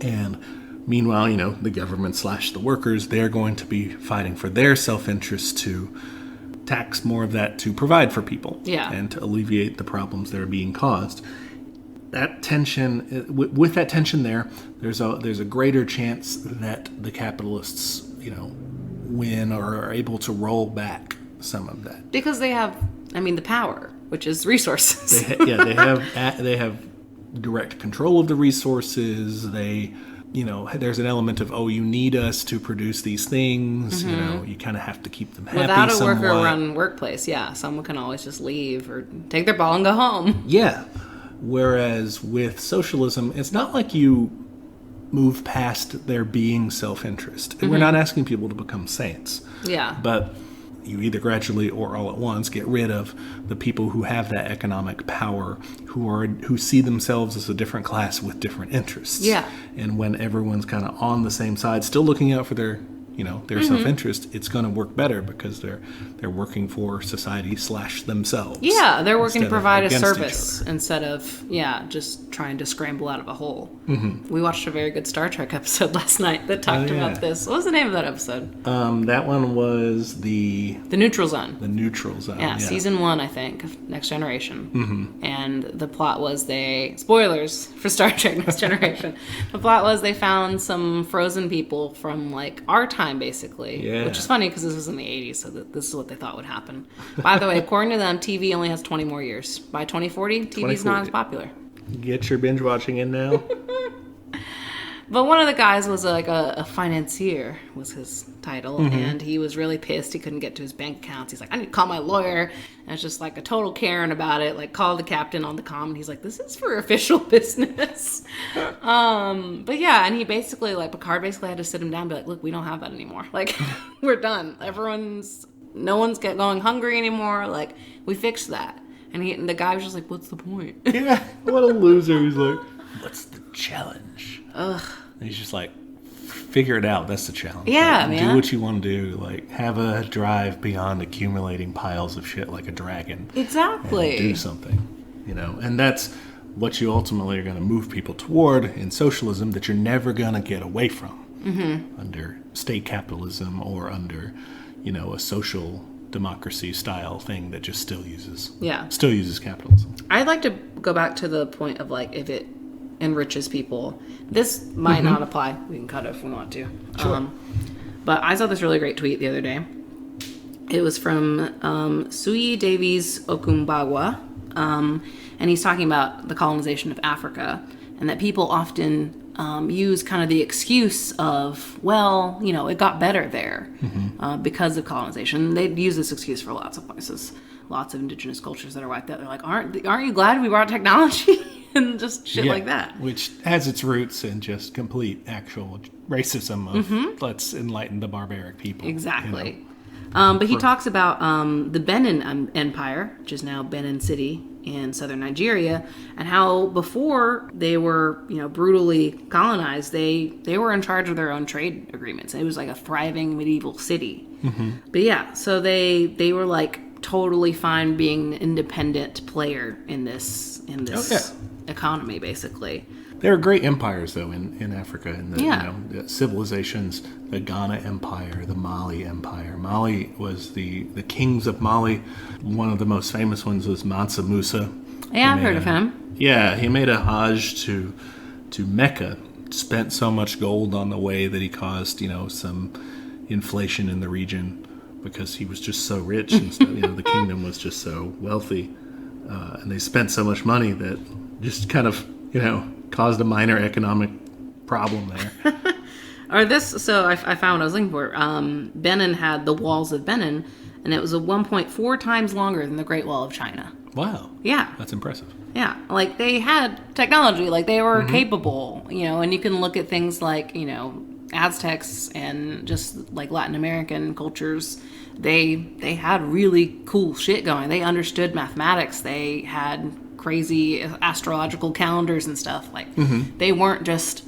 And meanwhile, the government / the workers, they're going to be fighting for their self-interest to tax more of that to provide for people. Yeah. And to alleviate the problems that are being caused. That tension, with that tension there's a greater chance that the capitalists, win or are able to roll back some of that. Because they have, the power, which is resources. They have direct control of the resources. There's an element of, you need us to produce these things. You kind of have to keep them happy. Without a worker-run workplace, someone can always just leave or take their ball and go home. Yeah. Whereas with socialism, it's not like you move past there being self-interest. And we're not asking people to become saints. Yeah. But you either gradually or all at once get rid of the people who have that economic power, who see themselves as a different class with different interests. Yeah. And when everyone's kind of on the same side, still looking out for their self-interest, it's going to work better because they're working for society / themselves. Yeah, they're working to provide a service instead of just trying to scramble out of a hole. We watched a very good Star Trek episode last night that talked about this. What was the name of that episode? That one was the Neutral Zone. The Neutral Zone. Yeah, season 1, I think, of Next Generation. And the plot was spoilers for Star Trek Next Generation. The plot was they found some frozen people from, like, our time, basically. Yeah. Which is funny because this was in the 80s, so this is what they thought would happen. By the way, according to them, TV only has 20 more years. By 2040, TV's not as popular. Get your binge watching in now. But one of the guys was like a financier, was his title, and he was really pissed he couldn't get to his bank accounts. He's like, I need to call my lawyer, and it's just like a total Karen about it, like call the captain on the comm, and he's like, this is for official business. But yeah, and he basically, like, Picard basically had to sit him down and be like, look, we don't have that anymore. Like, we're done. No one's going hungry anymore. Like, we fixed that. And the guy was just like, what's the point? Yeah, what a loser. He's like, what's the challenge? Ugh. And he's just like, figure it out. That's the challenge. Yeah, like, man. Do what you want to do. Like, have a drive beyond accumulating piles of shit like a dragon. Exactly. And do something, you know. And that's what you ultimately are going to move people toward in socialism that you're never going to get away from under state capitalism or under, you know, a social democracy style thing that just still uses capitalism. I'd like to go back to the point of, like, if it enriches people. This might not apply. We can cut it if we want to. Sure. But I saw this really great tweet the other day. It was from Sui Davies Okumbagwa, and he's talking about the colonization of Africa, and that people often use kind of the excuse of, well, you know, it got better there because of colonization. They'd use this excuse for lots of places, lots of indigenous cultures that are wiped out. They're like, aren't you glad we brought technology and just shit like that? Which has its roots in just complete actual racism of let's enlighten the barbaric people. Exactly. You know? But he talks about the Benin Empire, which is now Benin City in southern Nigeria, and how before they were, you know, brutally colonized, they were in charge of their own trade agreements. It was like a thriving medieval city. But yeah, so they were like totally fine being an independent player in this economy, basically. There are great empires, though, in Africa, in the, you know, the civilizations, the Ghana Empire, the Mali Empire. Mali was the kings of Mali. One of the most famous ones was Mansa Musa. Yeah, I've heard of him. Yeah, he made a Hajj to Mecca, spent so much gold on the way that he caused, you know, some inflation in the region because he was just so rich and so, you know, the kingdom was just so wealthy. And they spent so much money that just kind of, you know, caused a minor economic problem there. So I found what I was looking for. Benin had the walls of Benin, and it was 1.4 times longer than the Great Wall of China. Wow. Yeah. That's impressive. Yeah. Like, they had technology. Like, they were capable, you know, and you can look at things like, you know, Aztecs and just, like, Latin American cultures. They had really cool shit going. They understood mathematics. They had crazy astrological calendars and stuff. Like, they weren't just,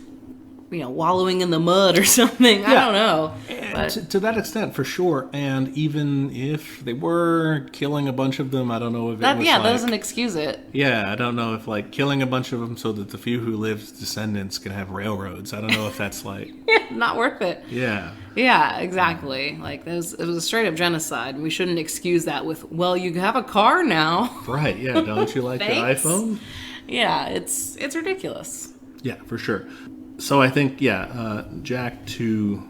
you know, wallowing in the mud or something. Yeah. I don't know. But to that extent, for sure. And even if they were killing a bunch of them, I don't know if that doesn't excuse it. Yeah, I don't know if, like, killing a bunch of them so that the few who lived descendants can have railroads. I don't know if that's, like... not worth it. Yeah. Yeah, exactly. Like, it was a straight up genocide. We shouldn't excuse that with, well, you have a car now. Right, yeah. Don't you like your iPhone? Yeah, it's ridiculous. Yeah, for sure. So I think, Jack, to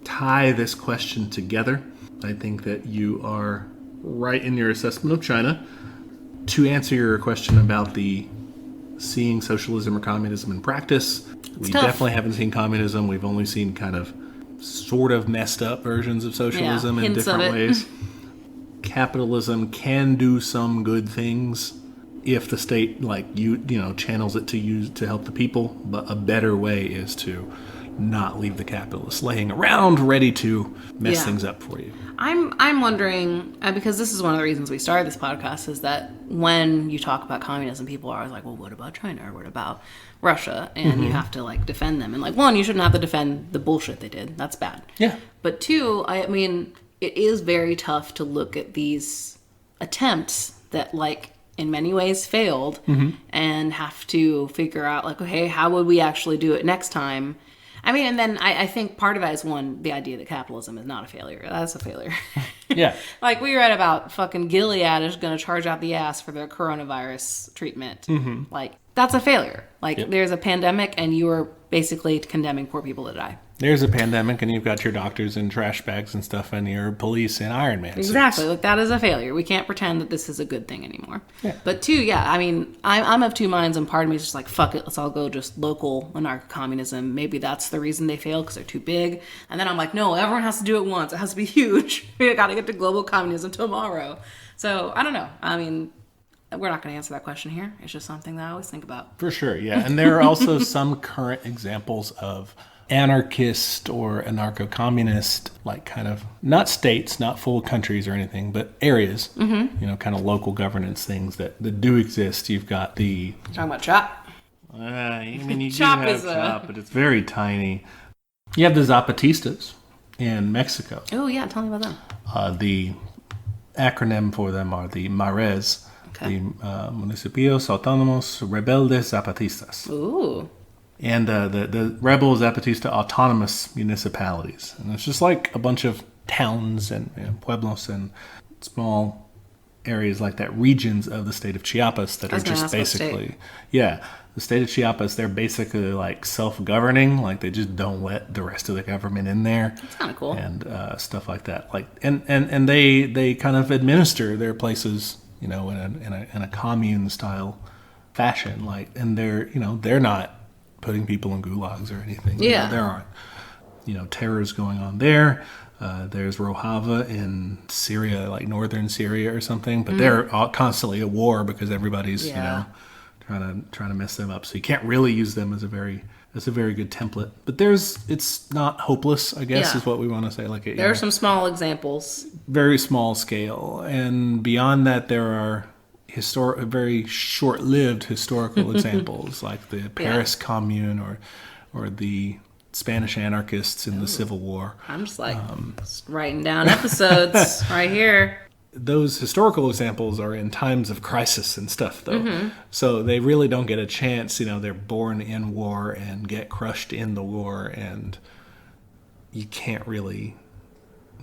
tie this question together, I think that you are right in your assessment of China. To answer your question about the seeing socialism or communism in practice, we definitely haven't seen communism. We've only seen kind of sort of messed up versions of socialism in different ways. Capitalism can do some good things if the state, like, you know, channels it to help the people, but a better way is to not leave the capitalists laying around ready to mess things up for you. I'm wondering, because this is one of the reasons we started this podcast, is that when you talk about communism, people are always like, well, what about China, or what about Russia? And you have to, like, defend them. And, like, one, you shouldn't have to defend the bullshit they did. That's bad. Yeah. But two, I mean, it is very tough to look at these attempts that, like, in many ways failed and have to figure out, like, okay, how would we actually do it next time? I mean, and then I think part of that is, one, the idea that capitalism is not a failure. That's a failure. Yeah. Like, we read about fucking Gilead is going to charge out the ass for their coronavirus treatment. Like, that's a failure. Like, there's a pandemic and you are basically condemning poor people to die. There's a pandemic, and you've got your doctors in trash bags and stuff, and your police in Iron Man suits. Exactly. Like, that is a failure. We can't pretend that this is a good thing anymore. Yeah. But two, yeah, I mean, I'm of two minds, and part of me is just like, fuck it, let's all go just local anarcho-communism. Maybe that's the reason they fail, because they're too big. And then I'm like, no, everyone has to do it once. It has to be huge. We got to get to global communism tomorrow. So, I don't know. I mean, we're not going to answer that question here. It's just something that I always think about. For sure, yeah. And there are also some current examples of anarchist or anarcho-communist, like kind of, not states, not full countries or anything, but areas, kind of local governance things that do exist. You've got the... Talking about CHOP? I mean, you CHOP do have is CHOP, but it's very tiny. You have the Zapatistas in Mexico. Oh, yeah, tell me about them. The acronym for them are the MARES, the Municipios Autónomos Rebeldes Zapatistas. Ooh. And the Rebel Zapatista Autonomous Municipalities. And it's just like a bunch of towns and pueblos and small areas like that, regions of the state of Chiapas that are just basically... Yeah, the state of Chiapas, they're basically like self-governing. Like they just don't let the rest of the government in there. That's kind of cool. And stuff like that. Like and they kind of administer their places, in a commune style fashion. Like, and they're not putting people in gulags or anything. Yeah. There aren't, terrors going on there. There's Rojava in Syria, like northern Syria or something, but they're constantly at war because everybody's, trying to mess them up. So you can't really use them as a very good template. But it's not hopeless, I guess, is what we want to say. Like there are some small examples. Very small scale. And beyond that, there are very short-lived historical examples, like the Paris Commune or the Spanish anarchists in the Civil War. I'm just like just writing down episodes right here. Those historical examples are in times of crisis and stuff, though. So they really don't get a chance. They're born in war and get crushed in the war, and you can't really...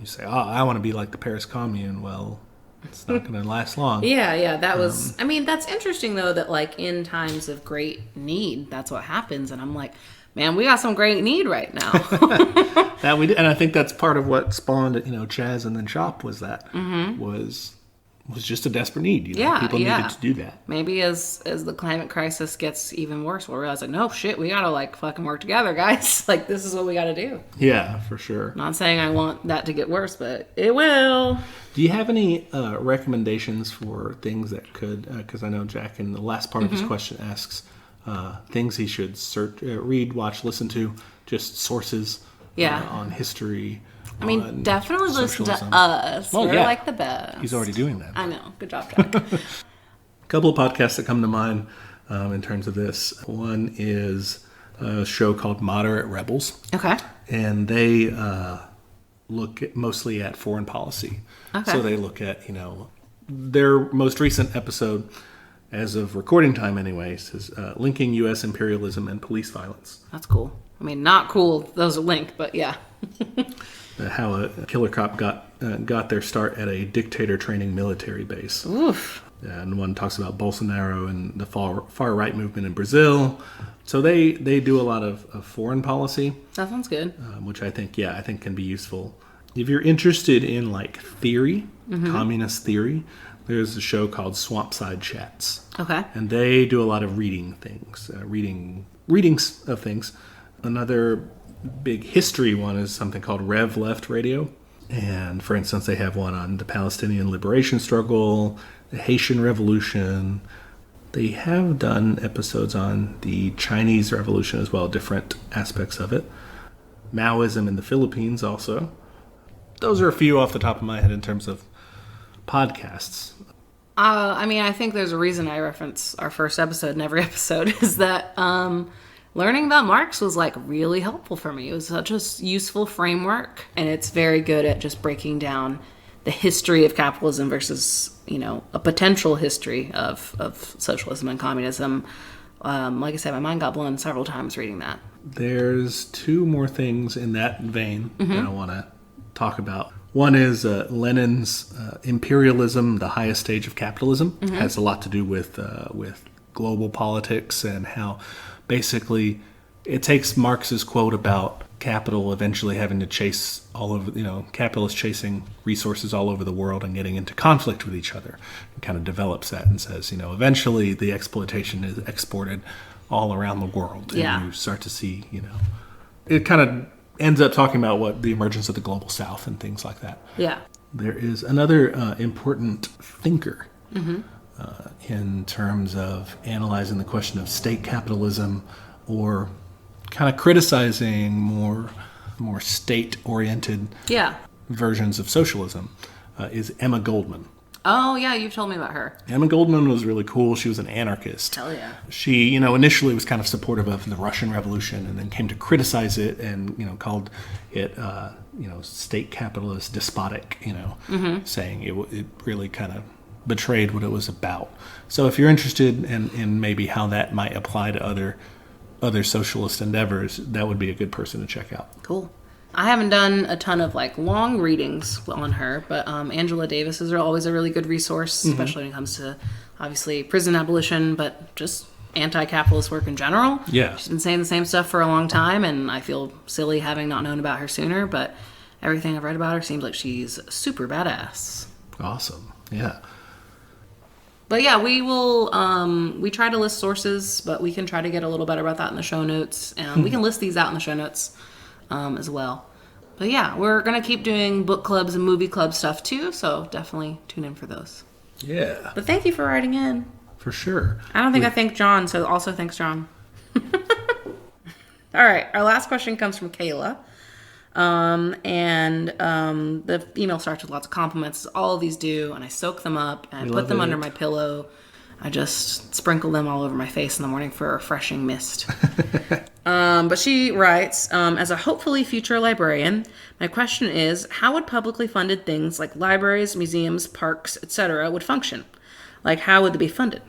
You say, I want to be like the Paris Commune. Well... It's not going to last long. Yeah, that was... that's interesting, though, that, like, in times of great need, that's what happens. And I'm like, man, we got some great need right now. That we did. And I think that's part of what spawned, Chaz and then CHOP was that. Was just a desperate need. People needed to do that. Maybe as the climate crisis gets even worse, we'll realize, like, no, shit, we got to, like, fucking work together, guys. Like, this is what we got to do. Yeah, for sure. Not saying I want that to get worse, but it will. Do you have any recommendations for things that could, because I know Jack in the last part of his question asks things he should read, watch, listen to, just sources on history. I mean, definitely listen to us. We're like the best. He's already doing that. I know. Good job, Jack. A couple of podcasts that come to mind in terms of this. One is a show called Moderate Rebels. Okay. And they look mostly at foreign policy. Okay. So they look at, their most recent episode, as of recording time anyways, is linking U.S. imperialism and police violence. That's cool. I mean, not cool. Those are linked, but yeah. How a killer cop got their start at a dictator training military base. Oof. And one talks about Bolsonaro and the far right movement in Brazil. So they do a lot of foreign policy. That sounds good. Which I think can be useful. If you're interested in like theory, communist theory, there's a show called Swampside Chats. Okay. And they do a lot of readings of things. Another big history one is something called Rev Left Radio. And for instance, they have one on the Palestinian liberation struggle, the Haitian Revolution. They have done episodes on the Chinese Revolution as well, different aspects of it. Maoism in the Philippines also. Those are a few off the top of my head in terms of podcasts. I think there's a reason I reference our first episode in every episode is that learning about Marx was like really helpful for me. It was such a useful framework, and it's very good at just breaking down the history of capitalism versus, a potential history of socialism and communism. Like I said, my mind got blown several times reading that. There's two more things in that vein that I want to talk about. One is Lenin's Imperialism, the highest stage of capitalism. It has a lot to do with global politics and how basically it takes Marx's quote about capital eventually having to chase all over, capitalists chasing resources all over the world and getting into conflict with each other, and kind of develops that and says, eventually the exploitation is exported all around the world. And you start to see, it kind of ends up talking about what the emergence of the global south and things like that. Yeah. There is another important thinker in terms of analyzing the question of state capitalism, or kind of criticizing more state-oriented versions of socialism, is Emma Goldman. Oh, yeah, you've told me about her. Emma Goldman was really cool. She was an anarchist. Hell yeah. She, initially was kind of supportive of the Russian Revolution, and then came to criticize it and, called it, state capitalist, despotic, saying it really kind of betrayed what it was about. So if you're interested in maybe how that might apply to other socialist endeavors, that would be a good person to check out. Cool. I haven't done a ton of long readings on her, but Angela Davis is always a really good resource, especially when it comes to obviously prison abolition, but just anti-capitalist work in general. Yeah. She's been saying the same stuff for a long time, and I feel silly having not known about her sooner, but everything I've read about her seems like she's super badass. Awesome. Yeah. But yeah, we will, we try to list sources, but we can try to get a little better about that in the show notes. And we can list these out in the show notes as well. But yeah, we're going to keep doing book clubs and movie club stuff too. So definitely tune in for those. Yeah. But thank you for writing in. For sure. I don't think I thanked John, so also thanks, John. All right. Our last question comes from Kayla. The email starts with lots of compliments, as all of these do, and I soak them up and put them under my pillow. I just sprinkle them all over my face in the morning for a refreshing mist. But she writes, as a hopefully future librarian, my question is, how would publicly funded things like libraries, museums, parks, etc. would function? Like, how would they be funded?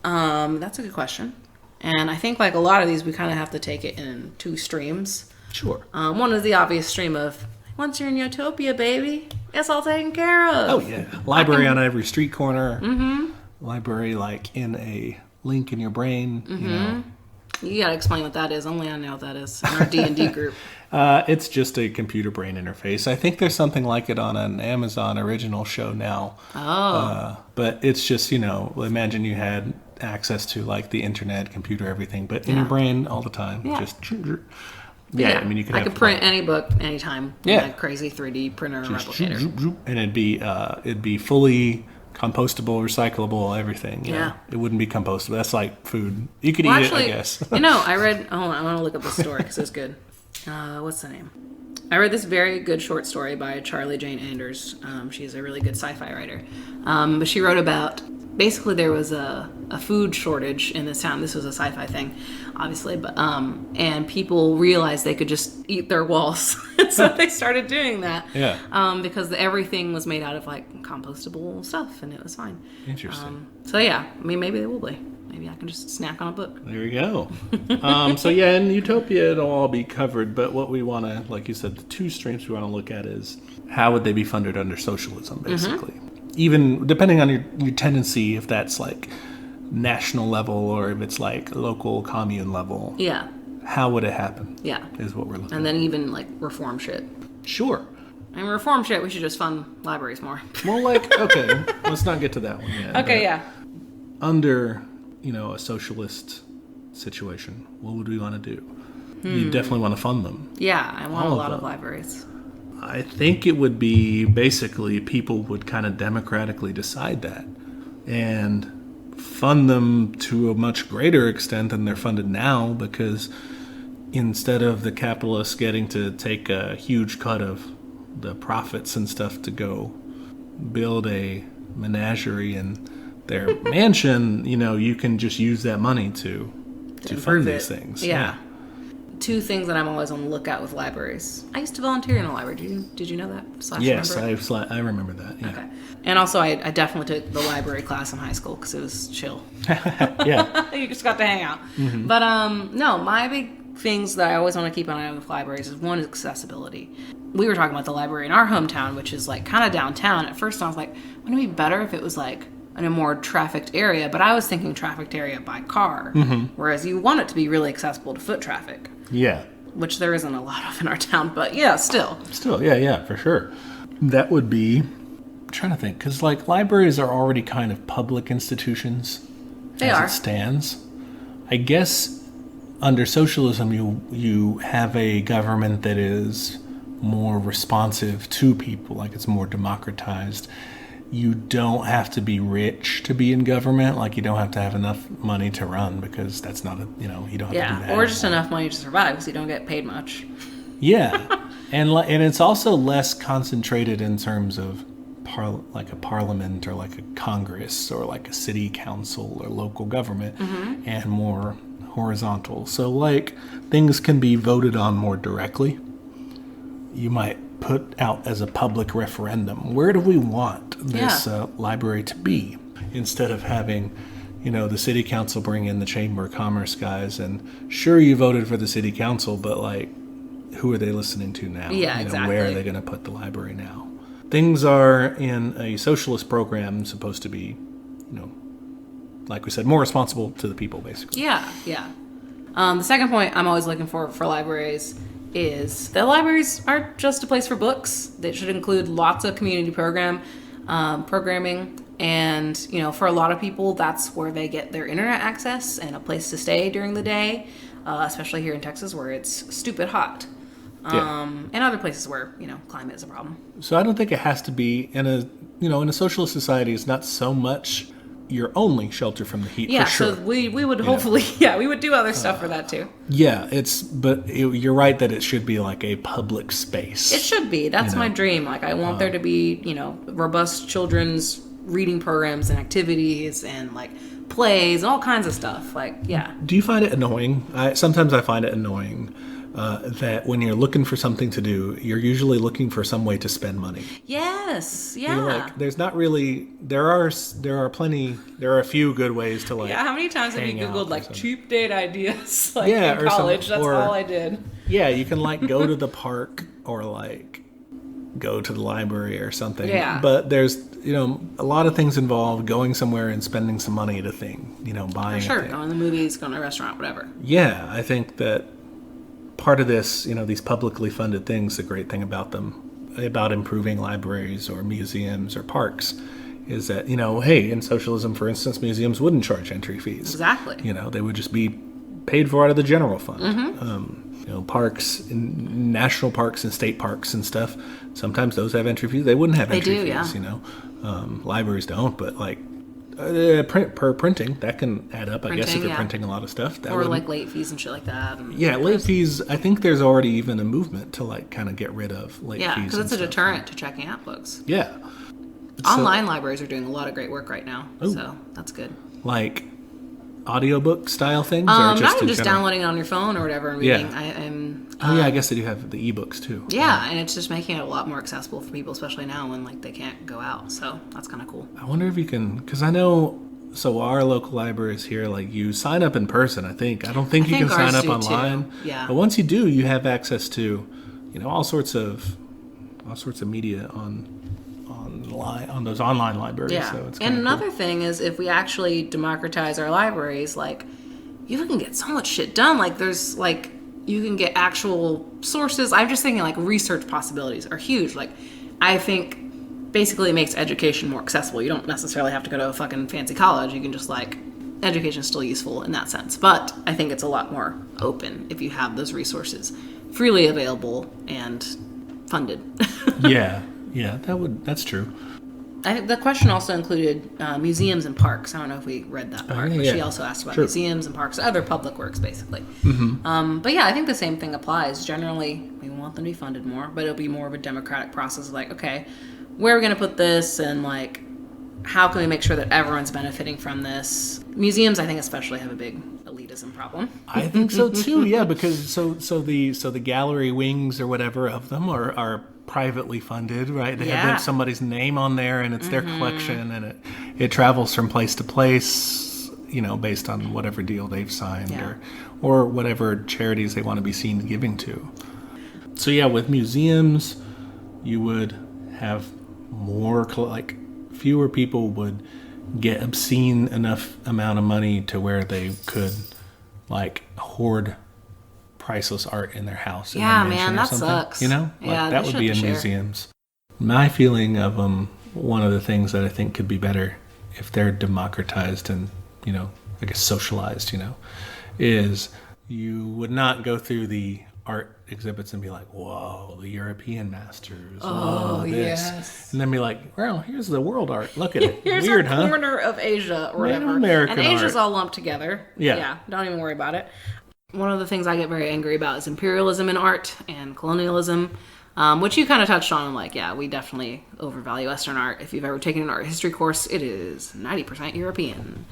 That's a good question. And I think like a lot of these, we kind of have to take it in two streams. Sure. One is the obvious stream of, once you're in Utopia, baby, it's all taken care of. Oh, yeah. Library on every street corner. Mm-hmm. Library like in a link in your brain, You gotta explain what that is. Only I know what that is in our D&D group. It's just a computer brain interface. I think there's something like it on an Amazon original show now. Oh. But it's just, imagine you had access to like the internet, computer, everything, but in your brain all the time. Yeah. Just... Yeah, I mean, you could. I could print any book anytime. Yeah, a crazy 3D printer replicator, and it'd be fully compostable, recyclable, everything. Yeah, it wouldn't be compostable. That's like food. You could eat it, I guess. I read. Oh, I want to look up the story because it's good. What's the name? I read this very good short story by Charlie Jane Anders. She's a really good sci-fi writer. But she wrote about, basically there was a food shortage in this town. This was a sci-fi thing, obviously, but and people realized they could just eat their walls. So they started doing that. Yeah. Because everything was made out of like compostable stuff, and it was fine. Interesting. So yeah, I mean, maybe they will be. Maybe I can just snack on a book. There we go. So yeah, in Utopia it'll all be covered, but what we want to, like you said, the two streams we want to look at is how would they be funded under socialism, basically. Even depending on your tendency, if that's like national level or if it's like local commune level. Yeah. How would it happen? Yeah. Is what we're looking at. And then even like reform shit. Sure. And reform shit, we should just fund libraries more. Well, like, okay, let's not get to that one yet. Okay, yeah. Under, a socialist situation, what would we want to do? You definitely want to fund them. Yeah, I want a lot of libraries. I think it would be basically people would kind of democratically decide that and fund them to a much greater extent than they're funded now, because instead of the capitalists getting to take a huge cut of the profits and stuff to go build a menagerie in their mansion, you can just use that money to fund these things. Yeah. Two things that I'm always on the lookout with libraries. I used to volunteer in a library. Did you know that? Yes, I remember that. Yeah. Okay. And also, I definitely took the library class in high school because it was chill. Yeah. You just got to hang out. Mm-hmm. But no, my big things that I always want to keep an eye on with libraries is, one, is accessibility. We were talking about the library in our hometown, which is like kind of downtown. At first, I was like, wouldn't it be better if it was like in a more trafficked area, but I was thinking trafficked area by car, whereas you want it to be really accessible to foot traffic. Yeah. Which there isn't a lot of in our town, but yeah, still. Still, yeah, for sure. That would be, I'm trying to think, because like libraries are already kind of public institutions as it stands. I guess under socialism, you have a government that is more responsive to people, like it's more democratized. You don't have to be rich to be in government. Like you don't have to have enough money to run because that's not you don't have to do that. Or just enough money to survive because you don't get paid much. Yeah. and it's also less concentrated in terms of like a parliament or like a Congress or like a city council or local government, and more horizontal. So like things can be voted on more directly. You might put out as a public referendum, where do we want this library to be? Instead of having, the city council bring in the Chamber of Commerce guys, and sure, you voted for the city council, but like, who are they listening to now? Yeah, exactly. Where are they going to put the library now? Things are in a socialist program supposed to be, like we said, more responsible to the people, basically. Yeah. The second point I'm always looking for libraries is that libraries aren't just a place for books. They should include lots of community programming. And, for a lot of people, that's where they get their internet access and a place to stay during the day, especially here in Texas where it's stupid hot. And other places where, climate is a problem. So I don't think it has to be in a socialist society. It's not so much your only shelter from the heat, for sure. So we would hopefully, we would do other stuff for that too. Yeah, you're right that it should be like a public space. It should be. That's my dream. Like I want there to be, robust children's reading programs and activities and like plays and all kinds of stuff. Like, yeah. Do you find it annoying? Sometimes I find it annoying that when you're looking for something to do, you're usually looking for some way to spend money. Yes, yeah. You're like, there's not really. There are a few good ways to like. Yeah, how many times have you Googled like cheap date ideas? Like in college, that's all I did. Yeah, you can like go to the park or like go to the library or something. Yeah. But there's a lot of things involved going somewhere and spending some money at a thing. Buying. For sure, a thing. going to the movies, going to a restaurant, whatever. Yeah, I think that. Part of this, these publicly funded things, the great thing about them, about improving libraries or museums or parks, is that, hey, in socialism, for instance, museums wouldn't charge entry fees. Exactly. They would just be paid for out of the general fund. Parks, national parks and state parks and stuff, sometimes those have entry fees. They wouldn't have entry fees, libraries don't, but like, printing that can add up. I guess if you're printing a lot of stuff, or like late fees and shit like that. Late fees. I think there's already even a movement to like kind of get rid of late fees. Yeah, because it's a deterrent to checking out books. Yeah, online libraries are doing a lot of great work right now, so that's good. Like audiobook style things, or just downloading it on your phone or whatever and reading. I guess they do have the ebooks too. Yeah, and it's just making it a lot more accessible for people, especially now when like they can't go out. So that's kind of cool. I wonder if you can, because I know. So our local libraries here, like you sign up in person. I don't think you can sign up online. Too. Yeah. But once you do, you have access to, all sorts of media on those online libraries. Yeah. So it's and another thing is if we actually democratize our libraries, like you can get so much shit done. Like there's like you can get actual sources. I'm just thinking like research possibilities are huge. Like I think basically it makes education more accessible. You don't necessarily have to go to a fucking fancy college. You can just like education is still useful in that sense. But I think it's a lot more open if you have those resources freely available and funded. Yeah, that's true. I think the question also included museums and parks. I don't know if we read that part, but she also asked about museums and parks, other public works, basically. Mm-hmm. But yeah, I think the same thing applies. Generally, we want them to be funded more, but it'll be more of a democratic process of like, okay, where are we going to put this, and like, how can we make sure that everyone's benefiting from this? Museums, I think, especially have a big elitism problem. I think so too. Yeah, because so the gallery wings or whatever of them are privately funded, right? They have somebody's name on there, and it's their collection, and it travels from place to place, based on whatever deal they've signed or whatever charities they want to be seen giving to. So yeah, with museums, you would have more fewer people would get obscene enough amount of money to where they could like hoard priceless art in their house. Yeah, in their man, mansion or that something, sucks. You know, Yeah, that would be in museums. My feeling of one of the things that I think could be better if they're democratized and, you know, I guess socialized, you know, is you would not go through the art exhibits and be like, whoa, the European masters. Oh, this. yes. And then be like, well, here's the world art. Look at it. Here's Weird, a huh? corner of Asia or whatever. American and Asia's art. all lumped together. Yeah. Don't even worry about it. One of the things I get very angry about is imperialism in art and colonialism, which you kind of touched on. I'm like, yeah, we definitely overvalue Western art. If you've ever taken an art history course, it is 90% European.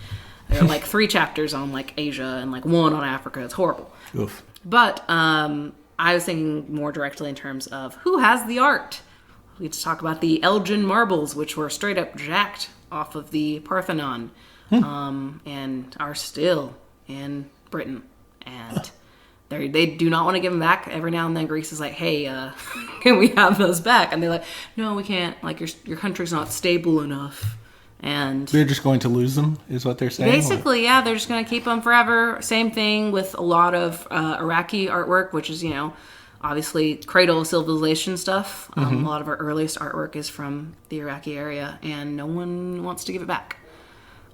There are like 3 chapters on like Asia and like 1 on Africa. It's horrible. Oof. But I was thinking more directly in terms of who has the art. We get to talk about the Elgin marbles, which were straight up jacked off of the Parthenon, and are still in Britain. And they do not want to give them back. Every now and then Greece is like, hey, can we have those back? And they're like, no, we can't. Like, your country's not stable enough. And they're just going to lose them, is what they're saying? Basically, yeah, they're just going to keep them forever. Same thing with a lot of Iraqi artwork, which is, you know, obviously cradle of civilization stuff. A lot of our earliest artwork is from the Iraqi area, and no one wants to give it back.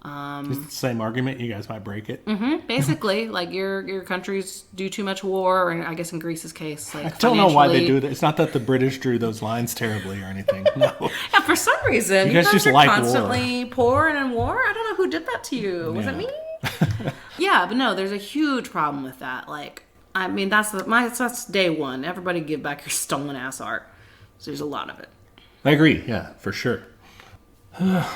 It's the same argument. You guys might break it. Basically, like your countries do too much war, and I guess in Greece's case, like I don't know why they do that. It's not that the British drew those lines terribly or anything. No. Yeah, for some reason, you guys just are like constantly poor and in war. I don't know who did that to you. Was it me? Yeah, but no, there's a huge problem with that. Like, I mean, that's day one. Everybody give back your stolen ass art. So there's a lot of it. I agree. Yeah, for sure.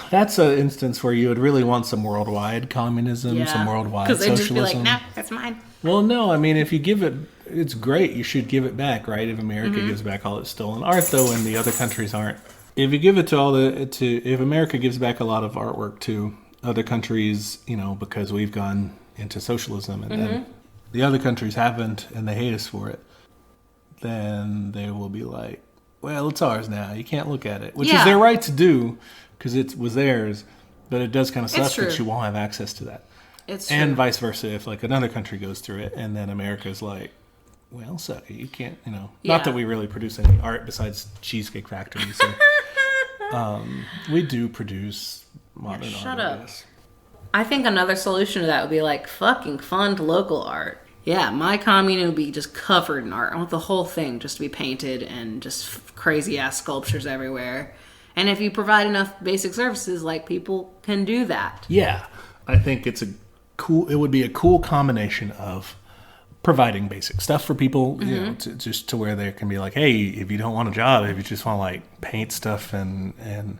That's an instance where you would really want some worldwide communism, some worldwide socialism. Because they'd just be like, nah, that's mine. Well, no, I mean, if you give it, it's great. You should give it back, right? If America gives back all its stolen art, though, and the other countries aren't. If you give it if America gives back a lot of artwork to other countries, you know, because we've gone into socialism, and then the other countries haven't, and they hate us for it, then they will be like, well, it's ours now. You can't look at it, which is their right to do. Because it was theirs, but it does kind of suck that you won't have access to that. It's and true. Vice versa, if like another country goes through it, and then America's like, well, suck it, you can't, you know. Not that we really produce any art besides Cheesecake Factory. So, we do produce modern art. Shut up. I think another solution to that would be like fucking fund local art. Yeah, my commune would be just covered in art. I want the whole thing just to be painted and just crazy ass sculptures everywhere. And if you provide enough basic services, like, people can do that. Yeah. I think it would be a cool combination of providing basic stuff for people, you know, just to where they can be like, hey, if you don't want a job, if you just want to like paint stuff and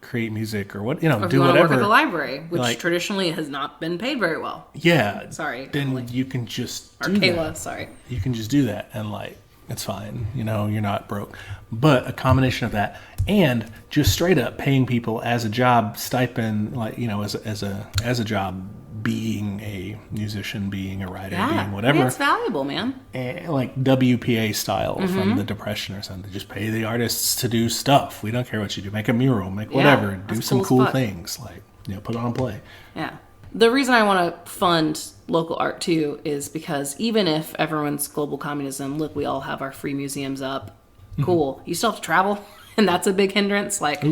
create music or what, you know, or if do you want whatever. To work at the library, which like, traditionally has not been paid very well. Yeah. Sorry. Then you can just do Kayla, that. Sorry. You can just do that and like, it's fine. You know, you're not broke. But a combination of that and just straight up paying people as a job stipend, like, you know, as a job, being a musician, being a writer, being whatever. Yeah, it's valuable, man. Like WPA style from the Depression or something. Just pay the artists to do stuff. We don't care what you do. Make a mural, make whatever. Do some cool things. Like, you know, put on a play. Yeah. The reason I want to fund local art too is because even if everyone's global communism, look, we all have our free museums up. Cool. You still have to travel, and that's a big hindrance. Like,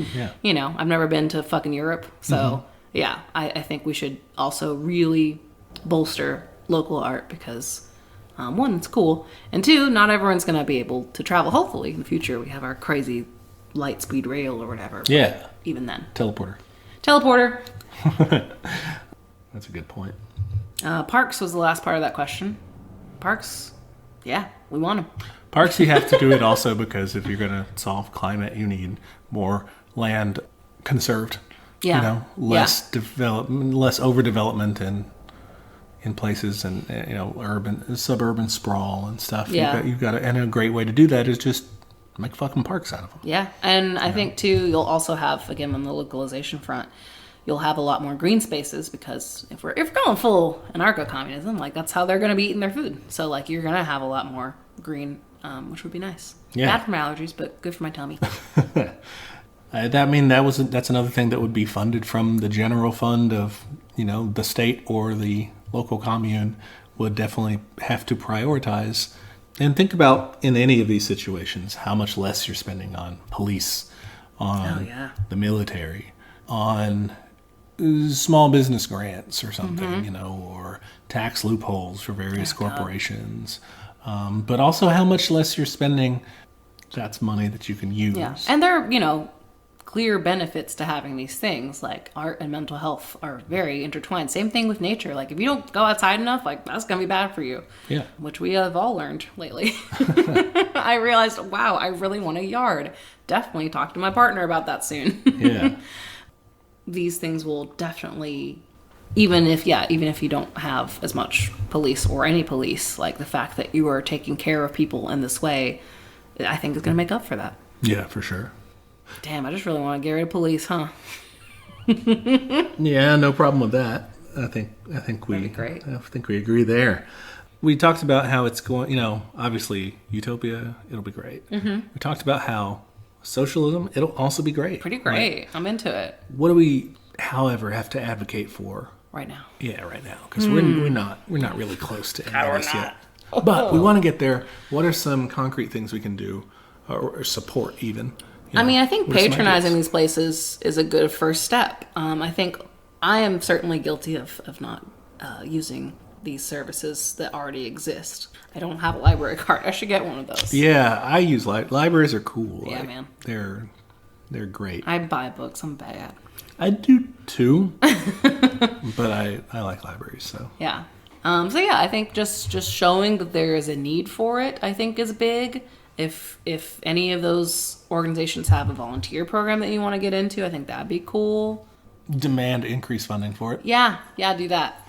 you know, I've never been to fucking Europe. So, yeah, I think we should also really bolster local art because, one, it's cool. And two, not everyone's going to be able to travel. Hopefully, in the future, we have our crazy light speed rail or whatever. Yeah. Even then. Teleporter. That's a good point. Parks was the last part of that question. Parks, yeah, we want them. Parks, you have to do it also because if you're going to solve climate, you need more land conserved. Yeah. You know, less overdevelopment in places and, you know, suburban sprawl and stuff. Yeah. You've got to, and a great way to do that is just make fucking parks out of them. Yeah, and I think too, you'll also have, again, on the localization front, you'll have a lot more green spaces because if we're going full anarcho-communism, like, that's how they're going to be eating their food. So, like, you're going to have a lot more green, which would be nice. Yeah. Bad for my allergies, but good for my tummy. That's another thing that would be funded from the general fund of, the state or the local commune would definitely have to prioritize. And think about, in any of these situations, how much less you're spending on police, on the military, on small business grants or something, or tax loopholes for various corporations. But also how much less you're spending. That's money that you can use. Yeah. And there are, clear benefits to having these things. Like art and mental health are very intertwined. Same thing with nature. Like if you don't go outside enough, like that's going to be bad for you. Yeah. Which we have all learned lately. I realized, wow, I really want a yard. Definitely talk to my partner about that soon. Yeah. These things will definitely, even if you don't have as much police or any police, like the fact that you are taking care of people in this way, I think is going to make up for that. Yeah, for sure. Damn, I just really want to get rid of police, huh? Yeah, no problem with that. I think we agree there. We talked about how it's going, obviously utopia, it'll be great. Mm-hmm. We talked about how socialism, it'll also be great. Pretty great. Like, I'm into it. What do we, however, have to advocate for right now? Yeah, right now, because we're not really close to any of this yet. But we want to get there. What are some concrete things we can do, or support even? I think patronizing these places is a good first step. I think I am certainly guilty of not using these services that already exist. I don't have a library card. I should get one of those. Yeah, I use libraries are cool. Yeah, man. They're great. I buy books. I'm bad. I do too, but I like libraries. So yeah. I think just showing that there is a need for it, I think, is big. If any of those organizations have a volunteer program that you want to get into, I think that'd be cool. Demand increased funding for it. Yeah, do that.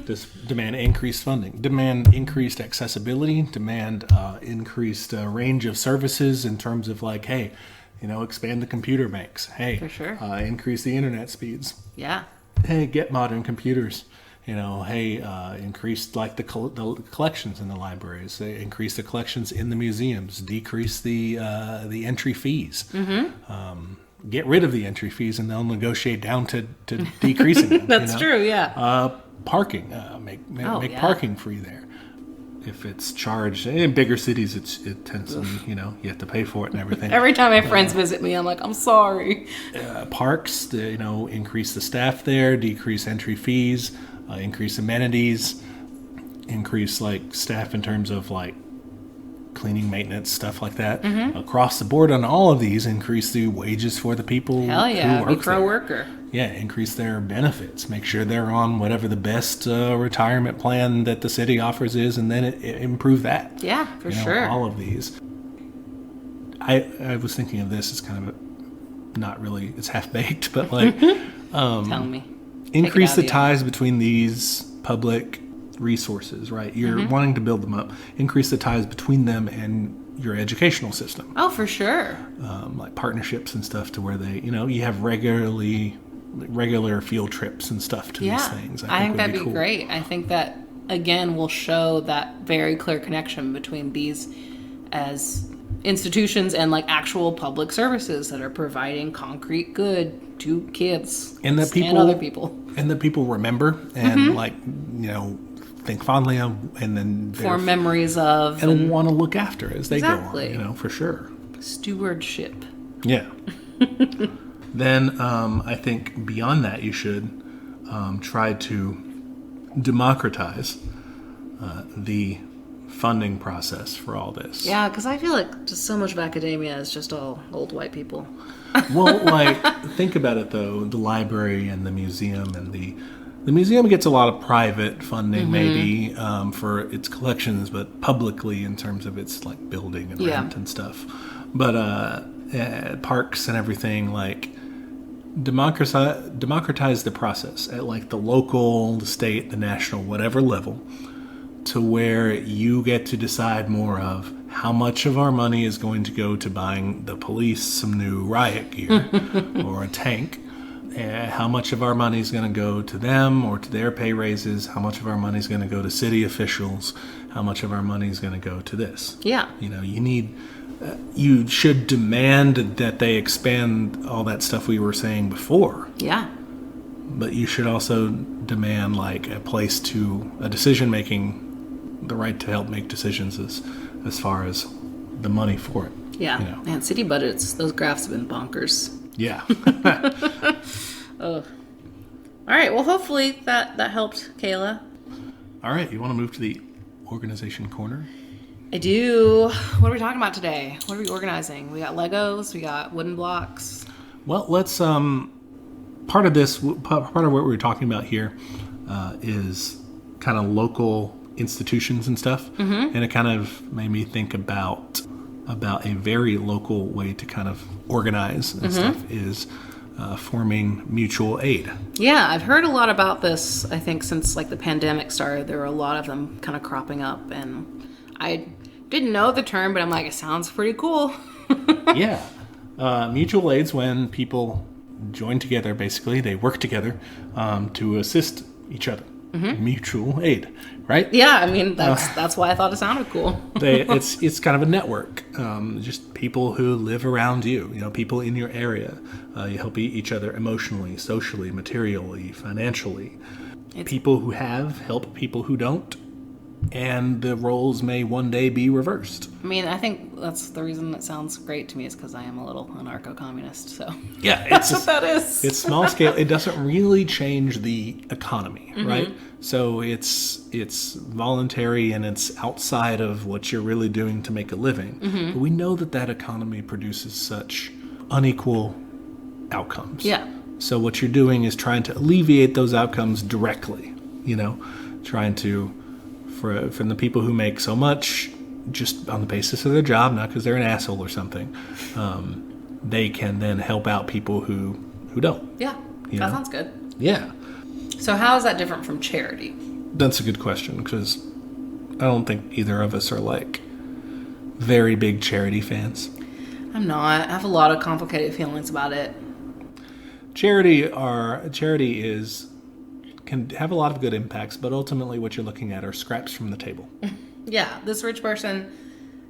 Just demand increased funding. Demand increased accessibility. Demand increased range of services in terms of like, hey, expand the computer banks. Hey, for sure. Increase the internet speeds. Yeah. Hey, get modern computers. Increase like the collections in the libraries, increase the collections in the museums, decrease the entry fees, get rid of the entry fees, and they'll negotiate down to decreasing them. That's true, yeah. Parking, make parking free there. If it's charged in bigger cities, it tends to you have to pay for it and everything. Every time my friends visit me, I'm like, I'm sorry. Parks, increase the staff there, decrease entry fees. Increase amenities, increase like staff in terms of like cleaning, maintenance, stuff like that. Mm-hmm. Across the board on all of these, increase the wages for the people who work be pro there. Worker. Yeah, increase their benefits. Make sure they're on whatever the best retirement plan that the city offers is, and then improve that. Yeah, for sure. All of these. I was thinking of this as kind of not really, it's half-baked, but like... Tell me. Increase the ties between these public resources, right? You're wanting to build them up. Increase the ties between them and your educational system. Oh, for sure. Like partnerships and stuff to where they, you have regular field trips and stuff to these things. I think that'd be great. I think that, again, will show that very clear connection between these as institutions and like actual public services that are providing concrete good to kids and that people and other people. And that people remember and think fondly of, and then form memories of, and want to look after as they go on. For sure. Stewardship. Yeah. Then I think beyond that, you should try to democratize the funding process for all this. Yeah, because I feel like just so much of academia is just all old white people. Well, think about it though. The library and the museum and the museum gets a lot of private funding, maybe for its collections, but publicly in terms of its like building and rent and stuff. But parks and everything, like democratize the process at like the local, the state, the national, whatever level, to where you get to decide more of how much of our money is going to go to buying the police some new riot gear or a tank, how much of our money is going to go to them or to their pay raises, how much of our money is going to go to city officials, how much of our money is going to go to this. Yeah. You should demand that they expand all that stuff we were saying before. Yeah. But you should also demand like a place to a decision making, the right to help make decisions as far as the money for it. Yeah. Man, city budgets, those graphs have been bonkers. Yeah. Oh. All right. Well, hopefully that helped, Kayla. All right. You want to move to the organization corner? I do. What are we talking about today? What are we organizing? We got Legos. We got wooden blocks. Well, let's part of what we're talking about here is kind of local institutions and stuff, and it kind of made me think about a very local way to kind of organize and stuff is forming mutual aid. Yeah, I've heard a lot about this. I think since like the pandemic started, there were a lot of them kind of cropping up, and I didn't know the term, but I'm like, it sounds pretty cool. Yeah. Mutual aid's when people join together, basically. They work together to assist each other. Mutual aid, right? Yeah, I mean, that's why I thought it sounded cool. It's kind of a network. Just people who live around you, people in your area. You help each other emotionally, socially, materially, financially. People who help people who don't. And the roles may one day be reversed. I mean, I think that's the reason it sounds great to me is because I am a little anarcho-communist. So yeah, that's what that is. It's small scale. It doesn't really change the economy, right? So it's voluntary and it's outside of what you're really doing to make a living. But we know that economy produces such unequal outcomes. Yeah. So what you're doing is trying to alleviate those outcomes directly. Trying to. From the people who make so much just on the basis of their job, not because they're an asshole or something, they can then help out people who don't. Yeah, that sounds good. Yeah. So how is that different from charity? That's a good question, because I don't think either of us are like very big charity fans. I'm not. I have a lot of complicated feelings about it. Charity can have a lot of good impacts, but ultimately what you're looking at are scraps from the table. Yeah, this rich person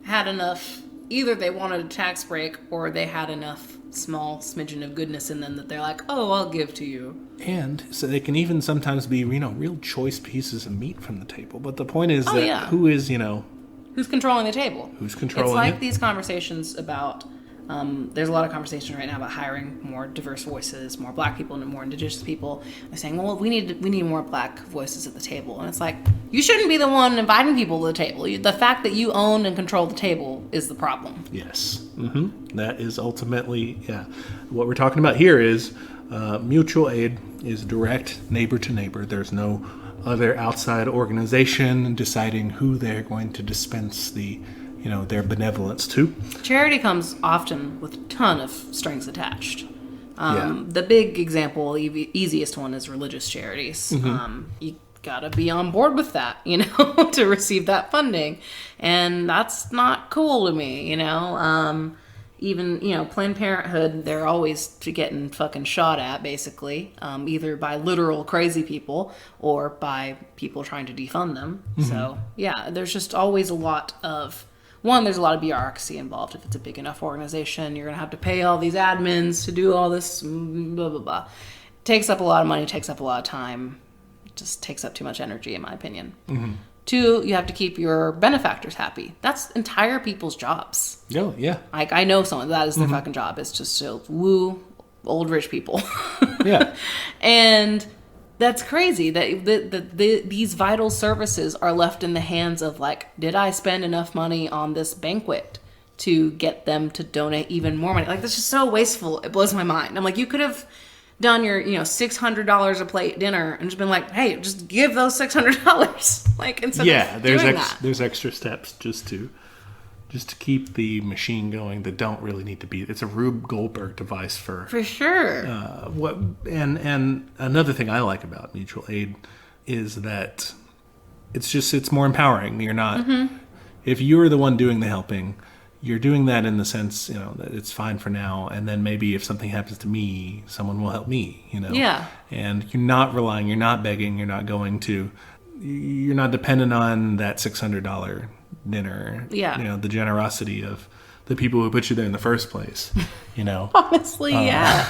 had enough, either they wanted a tax break or they had enough small smidgen of goodness in them that they're like, oh, I'll give to you. And so they can even sometimes be, real choice pieces of meat from the table. But the point is who is, who's controlling the table? Who's controlling it? It's like it? these conversations about, there's a lot of conversation right now about hiring more diverse voices, more black people and more indigenous people. They're saying, well, we need more black voices at the table. And it's like, you shouldn't be the one inviting people to the table. The fact that you own and control the table is the problem. Yes. That is ultimately, what we're talking about here is mutual aid is direct neighbor to neighbor. There's no other outside organization deciding who they're going to dispense their benevolence to. Charity comes often with a ton of strings attached. The big example, easiest one, is religious charities. You gotta be on board with that, to receive that funding. And that's not cool to me, Even, Planned Parenthood, they're always getting fucking shot at, basically, either by literal crazy people or by people trying to defund them. So, yeah, there's just always a lot of... there's a lot of bureaucracy involved. If it's a big enough organization, you're going to have to pay all these admins to do all this, blah, blah, blah. Takes up a lot of money, takes up a lot of time. Just takes up too much energy, in my opinion. 2, you have to keep your benefactors happy. That's entire people's jobs. Oh, yeah. Like, I know someone, that is their fucking job. It's just to woo old rich people. Yeah. And... that's crazy that these vital services are left in the hands of, like, did I spend enough money on this banquet to get them to donate even more money? Like, that's just so wasteful. It blows my mind. I'm like, you could have done your, $600 a plate dinner and just been like, hey, just give those $600. Like, instead of doing that. There's extra steps just to keep the machine going that don't really need to be. It's a Rube Goldberg device for sure. And another thing I like about mutual aid is that it's more empowering. You're not if you're the one doing the helping, you're doing that in the sense, that it's fine for now, and then maybe if something happens to me, someone will help me, Yeah. And you're not relying, you're not begging, you're not dependent on that $600 dinner. Yeah. The generosity of the people who put you there in the first place, Honestly, yeah.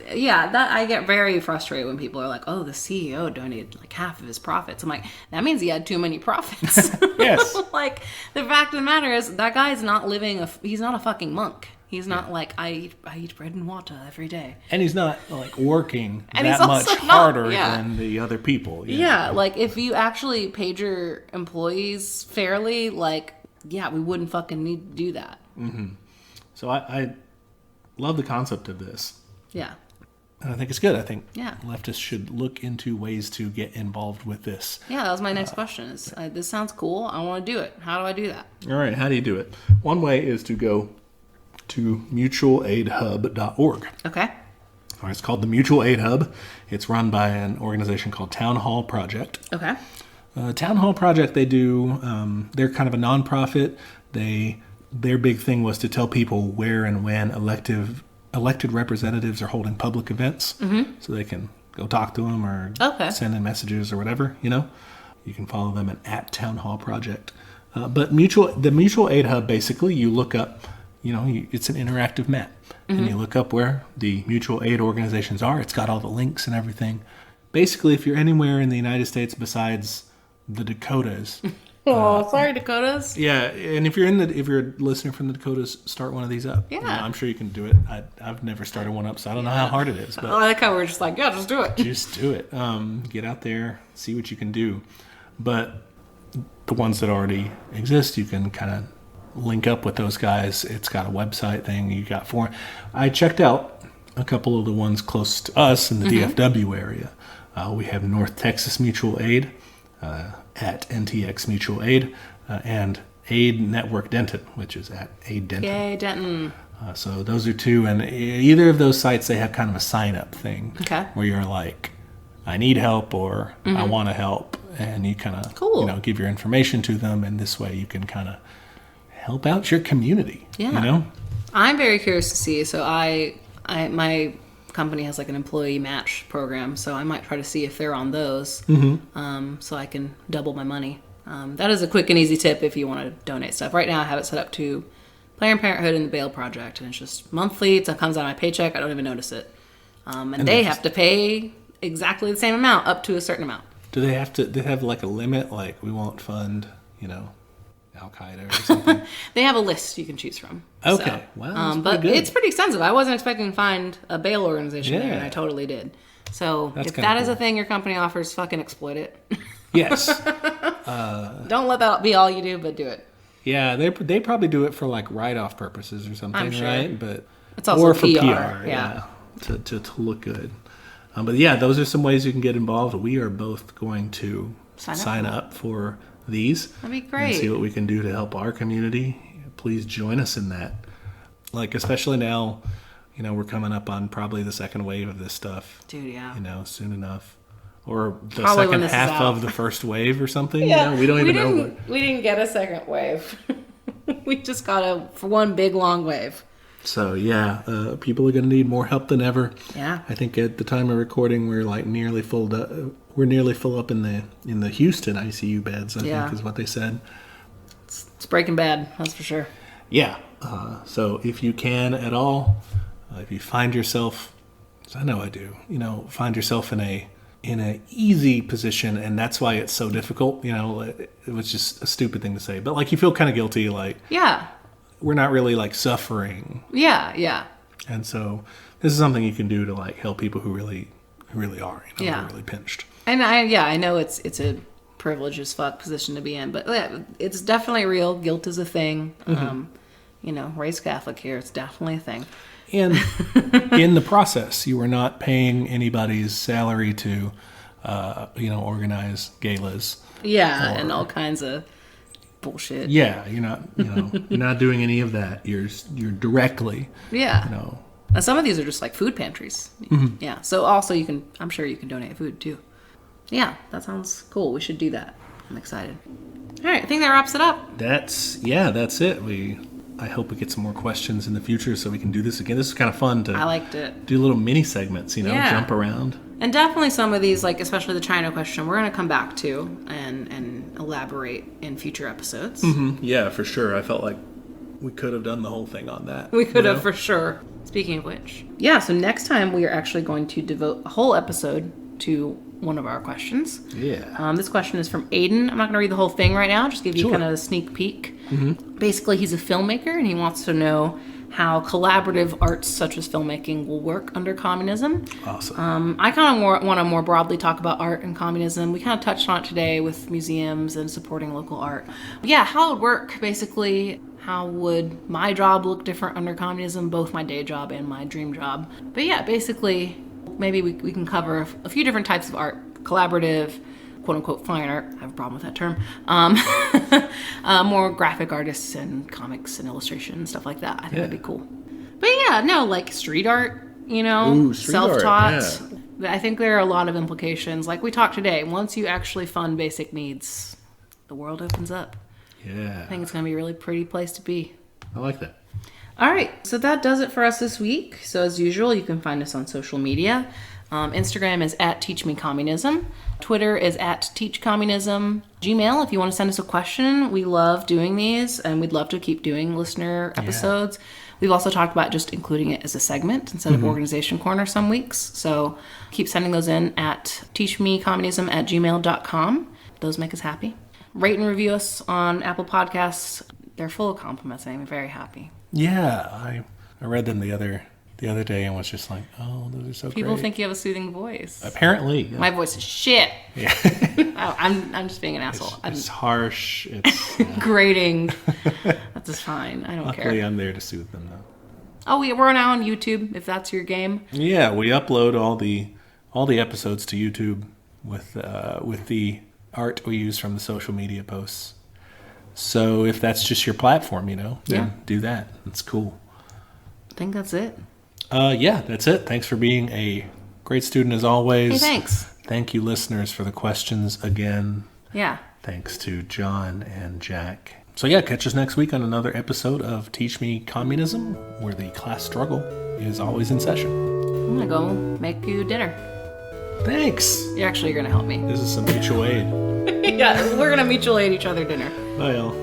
That I get very frustrated when people are like, "Oh, the CEO donated like half of his profits." I'm like, that means he had too many profits. Yes. Like, the fact of the matter is that guy's not he's not a fucking monk. He's not like, I eat bread and water every day. And he's not like working And that he's much also harder not- than the other people. Yeah, like if you actually paid your employees fairly, like, yeah, we wouldn't fucking need to do that. Mm-hmm. So I love the concept of this. Yeah. And I think it's good. I think Yeah. leftists should look into ways to get involved with this. Yeah, that was my next question. This sounds cool. I want to do it. How do I do that? All right, how do you do it? One way is to go to mutualaidhub.org. Okay. All right, it's called the Mutual Aid Hub. It's run by an organization called Town Hall Project. Okay. Town Hall Project, they do, they're kind of a nonprofit. Their big thing was to tell people where and when elected representatives are holding public events, so they can go talk to them or send in messages or whatever, You can follow them at Town Hall Project. But the Mutual Aid Hub, basically, you look up, it's an interactive map. And you look up where the mutual aid organizations are. It's got all the links and everything. Basically, if you're anywhere in the United States besides the Dakotas. Oh, sorry, Dakotas. Yeah, and if you're a listener from the Dakotas, start one of these up. Yeah. I'm sure you can do it. I've never started one up, so I don't know how hard it is. But I like how we're just like, yeah, just do it. Just do it. Get out there, see what you can do. But the ones that already exist, you can kind of link up with those guys. It's got a website thing. I checked out a couple of the ones close to us in the DFW area. We have North Texas Mutual Aid at NTX Mutual Aid and Aid Network Denton, which is at Aid Denton. Yay, Denton. So those are two, and either of those sites, they have kind of a sign-up thing where you're like, I need help or I want to help, and you kind of give your information to them, and this way you can kind of help out your community. Yeah. I'm very curious to see. So my company has like an employee match program, so I might try to see if they're on those, so I can double my money. That is a quick and easy tip if you want to donate stuff. Right now I have it set up to Planned Parenthood and the Bail Project, and it's just monthly. It comes out of my paycheck. I don't even notice it. And they have to pay exactly the same amount up to a certain amount. Do they have like a limit, like we won't fund, Al-Qaeda or something? They have a list you can choose from. Okay. So, Wow. but good. it's pretty extensive. I wasn't expecting to find a bail organization there, Yeah. and I totally did. So That's if kinda that is cool. a thing your company offers, fucking exploit it. Yes. Don't let that be all you do, but do it. Yeah, they probably do it for like write-off purposes or something, I'm sure. right? But It's also or for PR, yeah, to look good. But yeah, those are some ways you can get involved. We are both going to sign up for these. That'd be great. And see what we can do to help our community. Please join us in that. Like, especially now, we're coming up on probably the second wave of this stuff. Dude, yeah. Soon enough. Or the Probably when second this is half out. of the first wave or something. Yeah, We don't even know. We didn't get a second wave. We just got one big long wave. So yeah, people are going to need more help than ever. Yeah. I think at the time of recording, we're like nearly full up. We're nearly full up in the Houston ICU beds. I think is what they said. It's Breaking Bad, that's for sure. Yeah. So if you can at all, if you find yourself, as I know I do, find yourself in a easy position, and that's why it's so difficult. It was just a stupid thing to say, but like you feel kind of guilty, like we're not really like suffering. Yeah. And so this is something you can do to like help people who really are, who are really pinched. And I know it's a privileged as fuck position to be in, but yeah, it's definitely real. Guilt is a thing. Raised Catholic here, it's definitely a thing. And in the process, you are not paying anybody's salary to, organize galas. Yeah, and all kinds of bullshit. Yeah, you're not doing any of that. You're directly. Yeah. And some of these are just like food pantries. Mm-hmm. Yeah. So also I'm sure you can donate food too. Yeah, that sounds cool. We should do that. I'm excited. All right, I think that wraps it up. That's it. I hope we get some more questions in the future so we can do this again. This is kind of fun to I liked it. do little mini segments, Yeah. jump around. And definitely some of these, like especially the China question, we're going to come back to and elaborate in future episodes. Yeah, for sure. I felt like we could have done the whole thing on that. We could have for sure. Speaking of which. Yeah, so next time we are actually going to devote a whole episode to one of our questions. Yeah. This question is from Aiden. I'm not going to read the whole thing right now, just give you Sure. kind of a sneak peek. Basically, he's a filmmaker and he wants to know how collaborative arts such as filmmaking will work under communism. Awesome. I kind of want to more broadly talk about art and communism. We kind of touched on it today with museums and supporting local art. Yeah, how it would work, basically. How would my job look different under communism, both my day job and my dream job? But yeah, basically, maybe we can cover a few different types of art. Collaborative, quote-unquote fine art. I have a problem with that term. More graphic artists and comics and illustration and stuff like that. I think that'd be cool. But yeah, no, like street art, Ooh, street art, self-taught. I think there are a lot of implications. Like we talked today, once you actually fund basic needs, the world opens up. Yeah. I think it's going to be a really pretty place to be. I like that. All right, so that does it for us this week. So as usual, you can find us on social media. Instagram is at teachmecommunism. Twitter is at teachcommunism. Gmail, if you want to send us a question, we love doing these, and we'd love to keep doing listener episodes. We've also talked about just including it as a segment instead of Organization Corner some weeks. So keep sending those in at teachmecommunism@gmail.com. Those make us happy. Rate and review us on Apple Podcasts. They're full of compliments, and I'm very happy. Yeah, I read them the other day and was just like, oh, those are so People great. think you have a soothing voice. Apparently. Yeah. My voice is shit. Yeah. I'm just being an asshole. It's harsh. It's Grating. That's just fine. I don't luckily care. I'm there to soothe them though. Oh, we're now on YouTube if that's your game. Yeah, we upload all the episodes to YouTube with the art we use from the social media posts. So if that's just your platform, then do that. It's cool. I think that's it. Yeah, that's it. Thanks for being a great student as always. Hey, thanks. Thank you, listeners, for the questions again. Yeah. Thanks to John and Jack. So yeah, catch us next week on another episode of Teach Me Communism, where the class struggle is always in session. I'm going to go make you dinner. Thanks. You're going to help me. This is some mutual aid. Yeah, we're going to mutual aid each other dinner. Bye, y'all.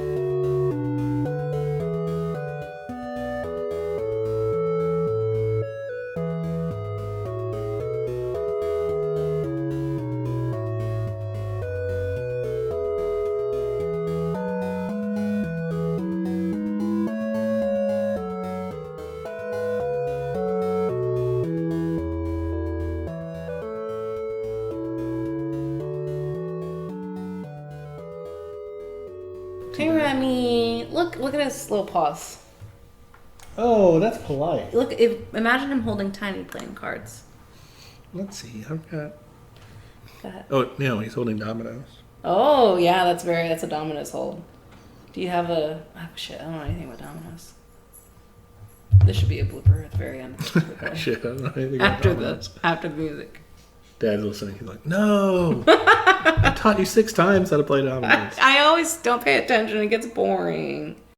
Hey, Remy. Look at his little paws. Oh, that's polite. Look, imagine him holding tiny playing cards. Let's see. I've got. Go ahead. Oh, no, he's holding dominoes. Oh, yeah, that's a dominoes hold. Do you have oh, shit, I don't know anything about dominoes. This should be a blooper at the very end. Shit, I don't know anything about dominoes. After the music. Dad's listening. He's like, no. I taught you 6 times how to play dominoes. I always don't pay attention. It gets boring.